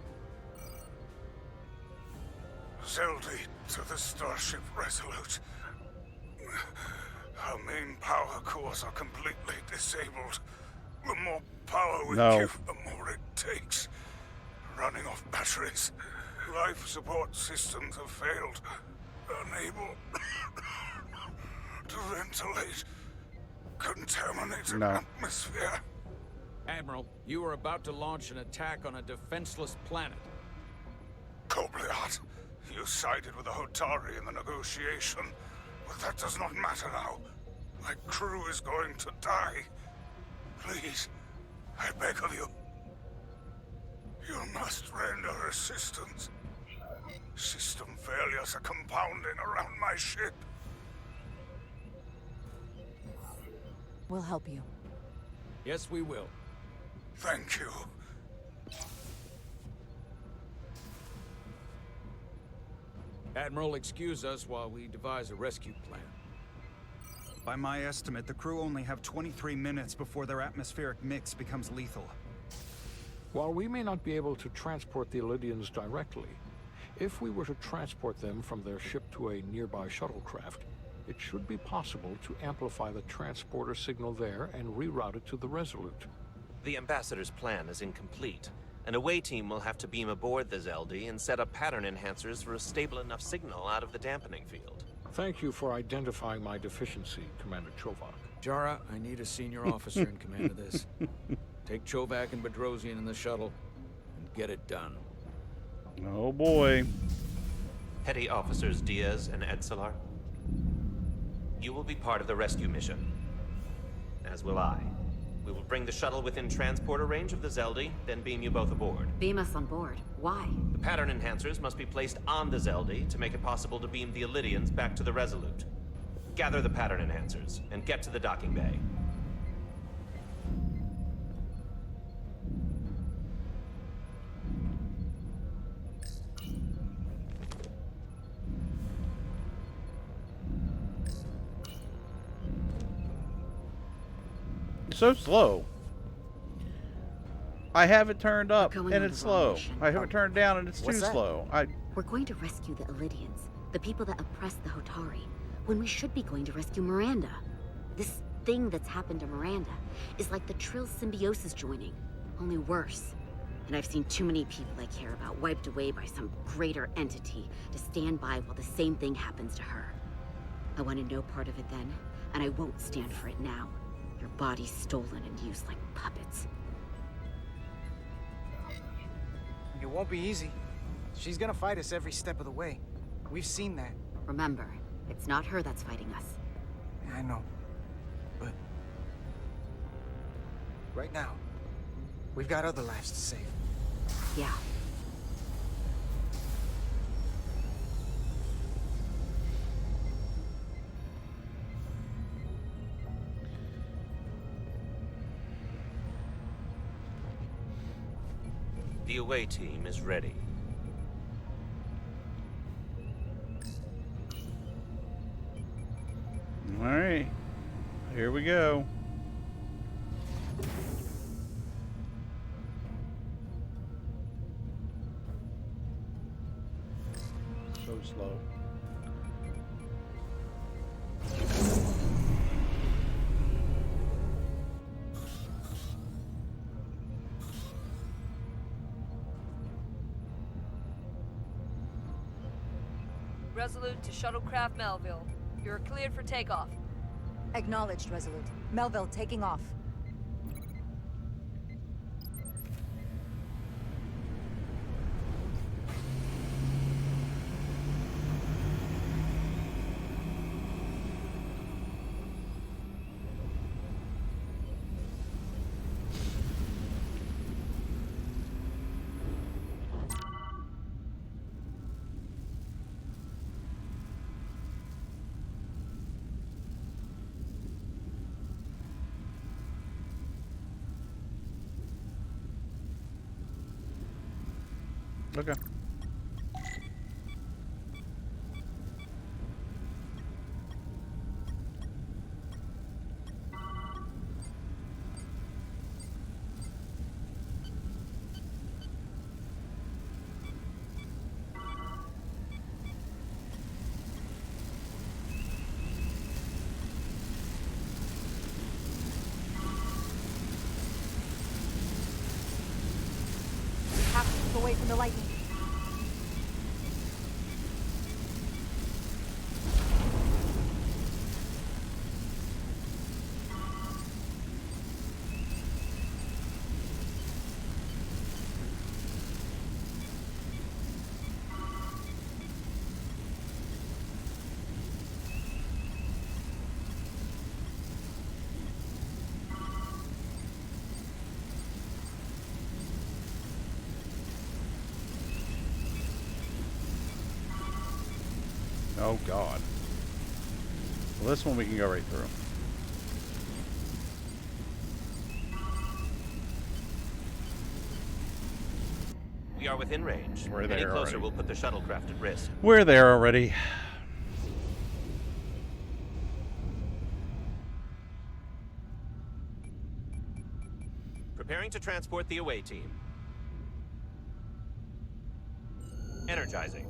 Zeldy to the Starship Resolute. Our main power cores are completely disabled. The more power we give, the more it takes. Running off batteries. Life support systems have failed. Unable to ventilate. Contaminated atmosphere. Admiral, you are about to launch an attack on a defenseless planet. Kobliat, you sided with the Hotari in the negotiation, but that does not matter now. My crew is going to die. Please, I beg of you. You must render assistance. System failures are compounding around my ship. We'll help you. Yes, we will. Thank you. Admiral, excuse us while we devise a rescue plan. By my estimate, the crew only have 23 minutes before their atmospheric mix becomes lethal. While we may not be able to transport the Elydians directly, if we were to transport them from their ship to a nearby shuttlecraft, it should be possible to amplify the transporter signal there and reroute it to the Resolute. The Ambassador's plan is incomplete. An away team will have to beam aboard the Zeldy and set up pattern enhancers for a stable enough signal out of the dampening field. Thank you for identifying my deficiency, Commander Chovak. Jara, I need a senior officer in command of this. Take Chovak and Bedrosian in the shuttle and get it done. Oh boy. Petty Officers Diaz and Edsalar, you will be part of the rescue mission. As will I. We will bring the shuttle within transporter range of the Zeldy, then beam you both aboard. Beam us on board. Why? The pattern enhancers must be placed on the Zeldy to make it possible to beam the Elydians back to the Resolute. Gather the pattern enhancers and get to the docking bay. So slow. I have it turned up and it's slow. I have it turned down and it's too slow. We're going to rescue the Elydians, the people that oppressed the Hotari, when we should be going to rescue Miranda. This thing that's happened to Miranda is like the Trill symbiosis joining, only worse. And I've seen too many people I care about wiped away by some greater entity to stand by while the same thing happens to her. I wanted no part of it then, and I won't stand for it now. Your body's stolen and used like puppets. It won't be easy. She's gonna fight us every step of the way. We've seen that. Remember, it's not her that's fighting us. I know. But right now, we've got other lives to save. Yeah. The away team is ready. All right, here we go. So slow. Resolute to Shuttlecraft Melville. You're cleared for takeoff. Acknowledged, Resolute. Melville taking off. Okay. Have to keep away from the lightning. Oh God. Well, this one we can go right through. We are within range. We're Any there closer already. will put the shuttlecraft at risk. We're there already. Preparing to transport the away team. Energizing.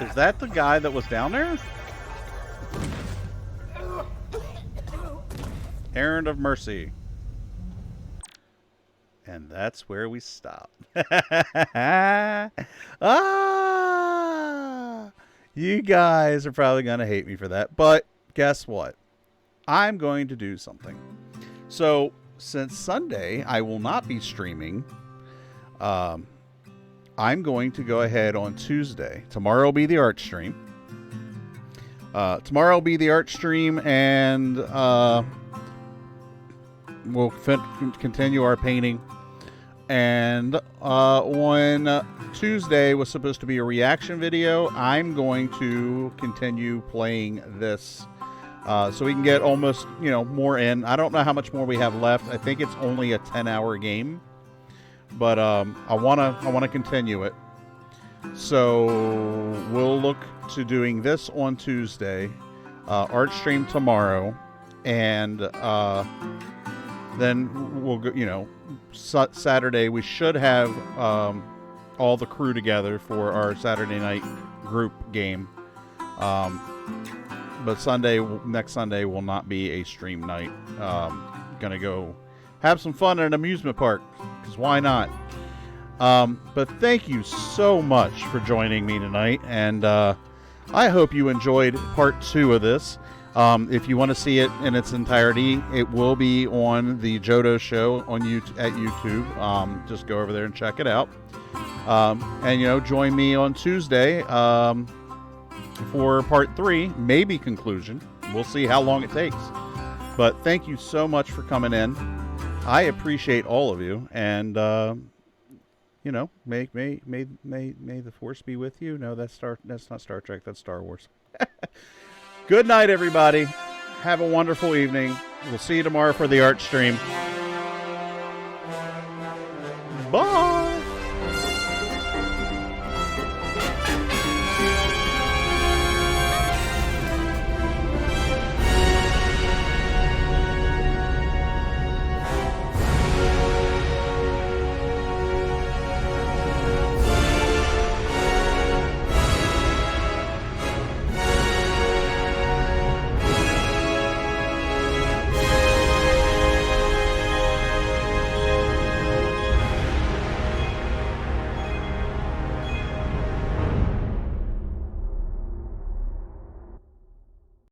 Is that the guy that was down there? Errand of Mercy. And that's where we stop. Ah! You guys are probably going to hate me for that. But guess what? I'm going to do something. So, since Sunday, I will not be streaming. I'm going to go ahead on Tuesday. Tomorrow will be the art stream. Tomorrow will be the art stream, and we'll continue our painting. And on Tuesday was supposed to be a reaction video. I'm going to continue playing this, so we can get almost, more in. I don't know how much more we have left. I think it's only a 10-hour game, but I wanna continue it. So we'll look to doing this on Tuesday, art stream tomorrow, and then we'll go. Saturday we should have all the crew together for our Saturday night group game. But next Sunday will not be a stream night. Gonna go have some fun at an amusement park, because why not? But thank you so much for joining me tonight, and I hope you enjoyed part 2 of this. If you want to see it in its entirety, it will be on the Jodo Show on at YouTube. Just go over there and check it out. And join me on Tuesday for part 3, maybe conclusion. We'll see how long it takes. But thank you so much for coming in. I appreciate all of you, and may the Force be with you. No, that's not Star Trek. That's Star Wars. Good night, everybody. Have a wonderful evening. We'll see you tomorrow for the art stream.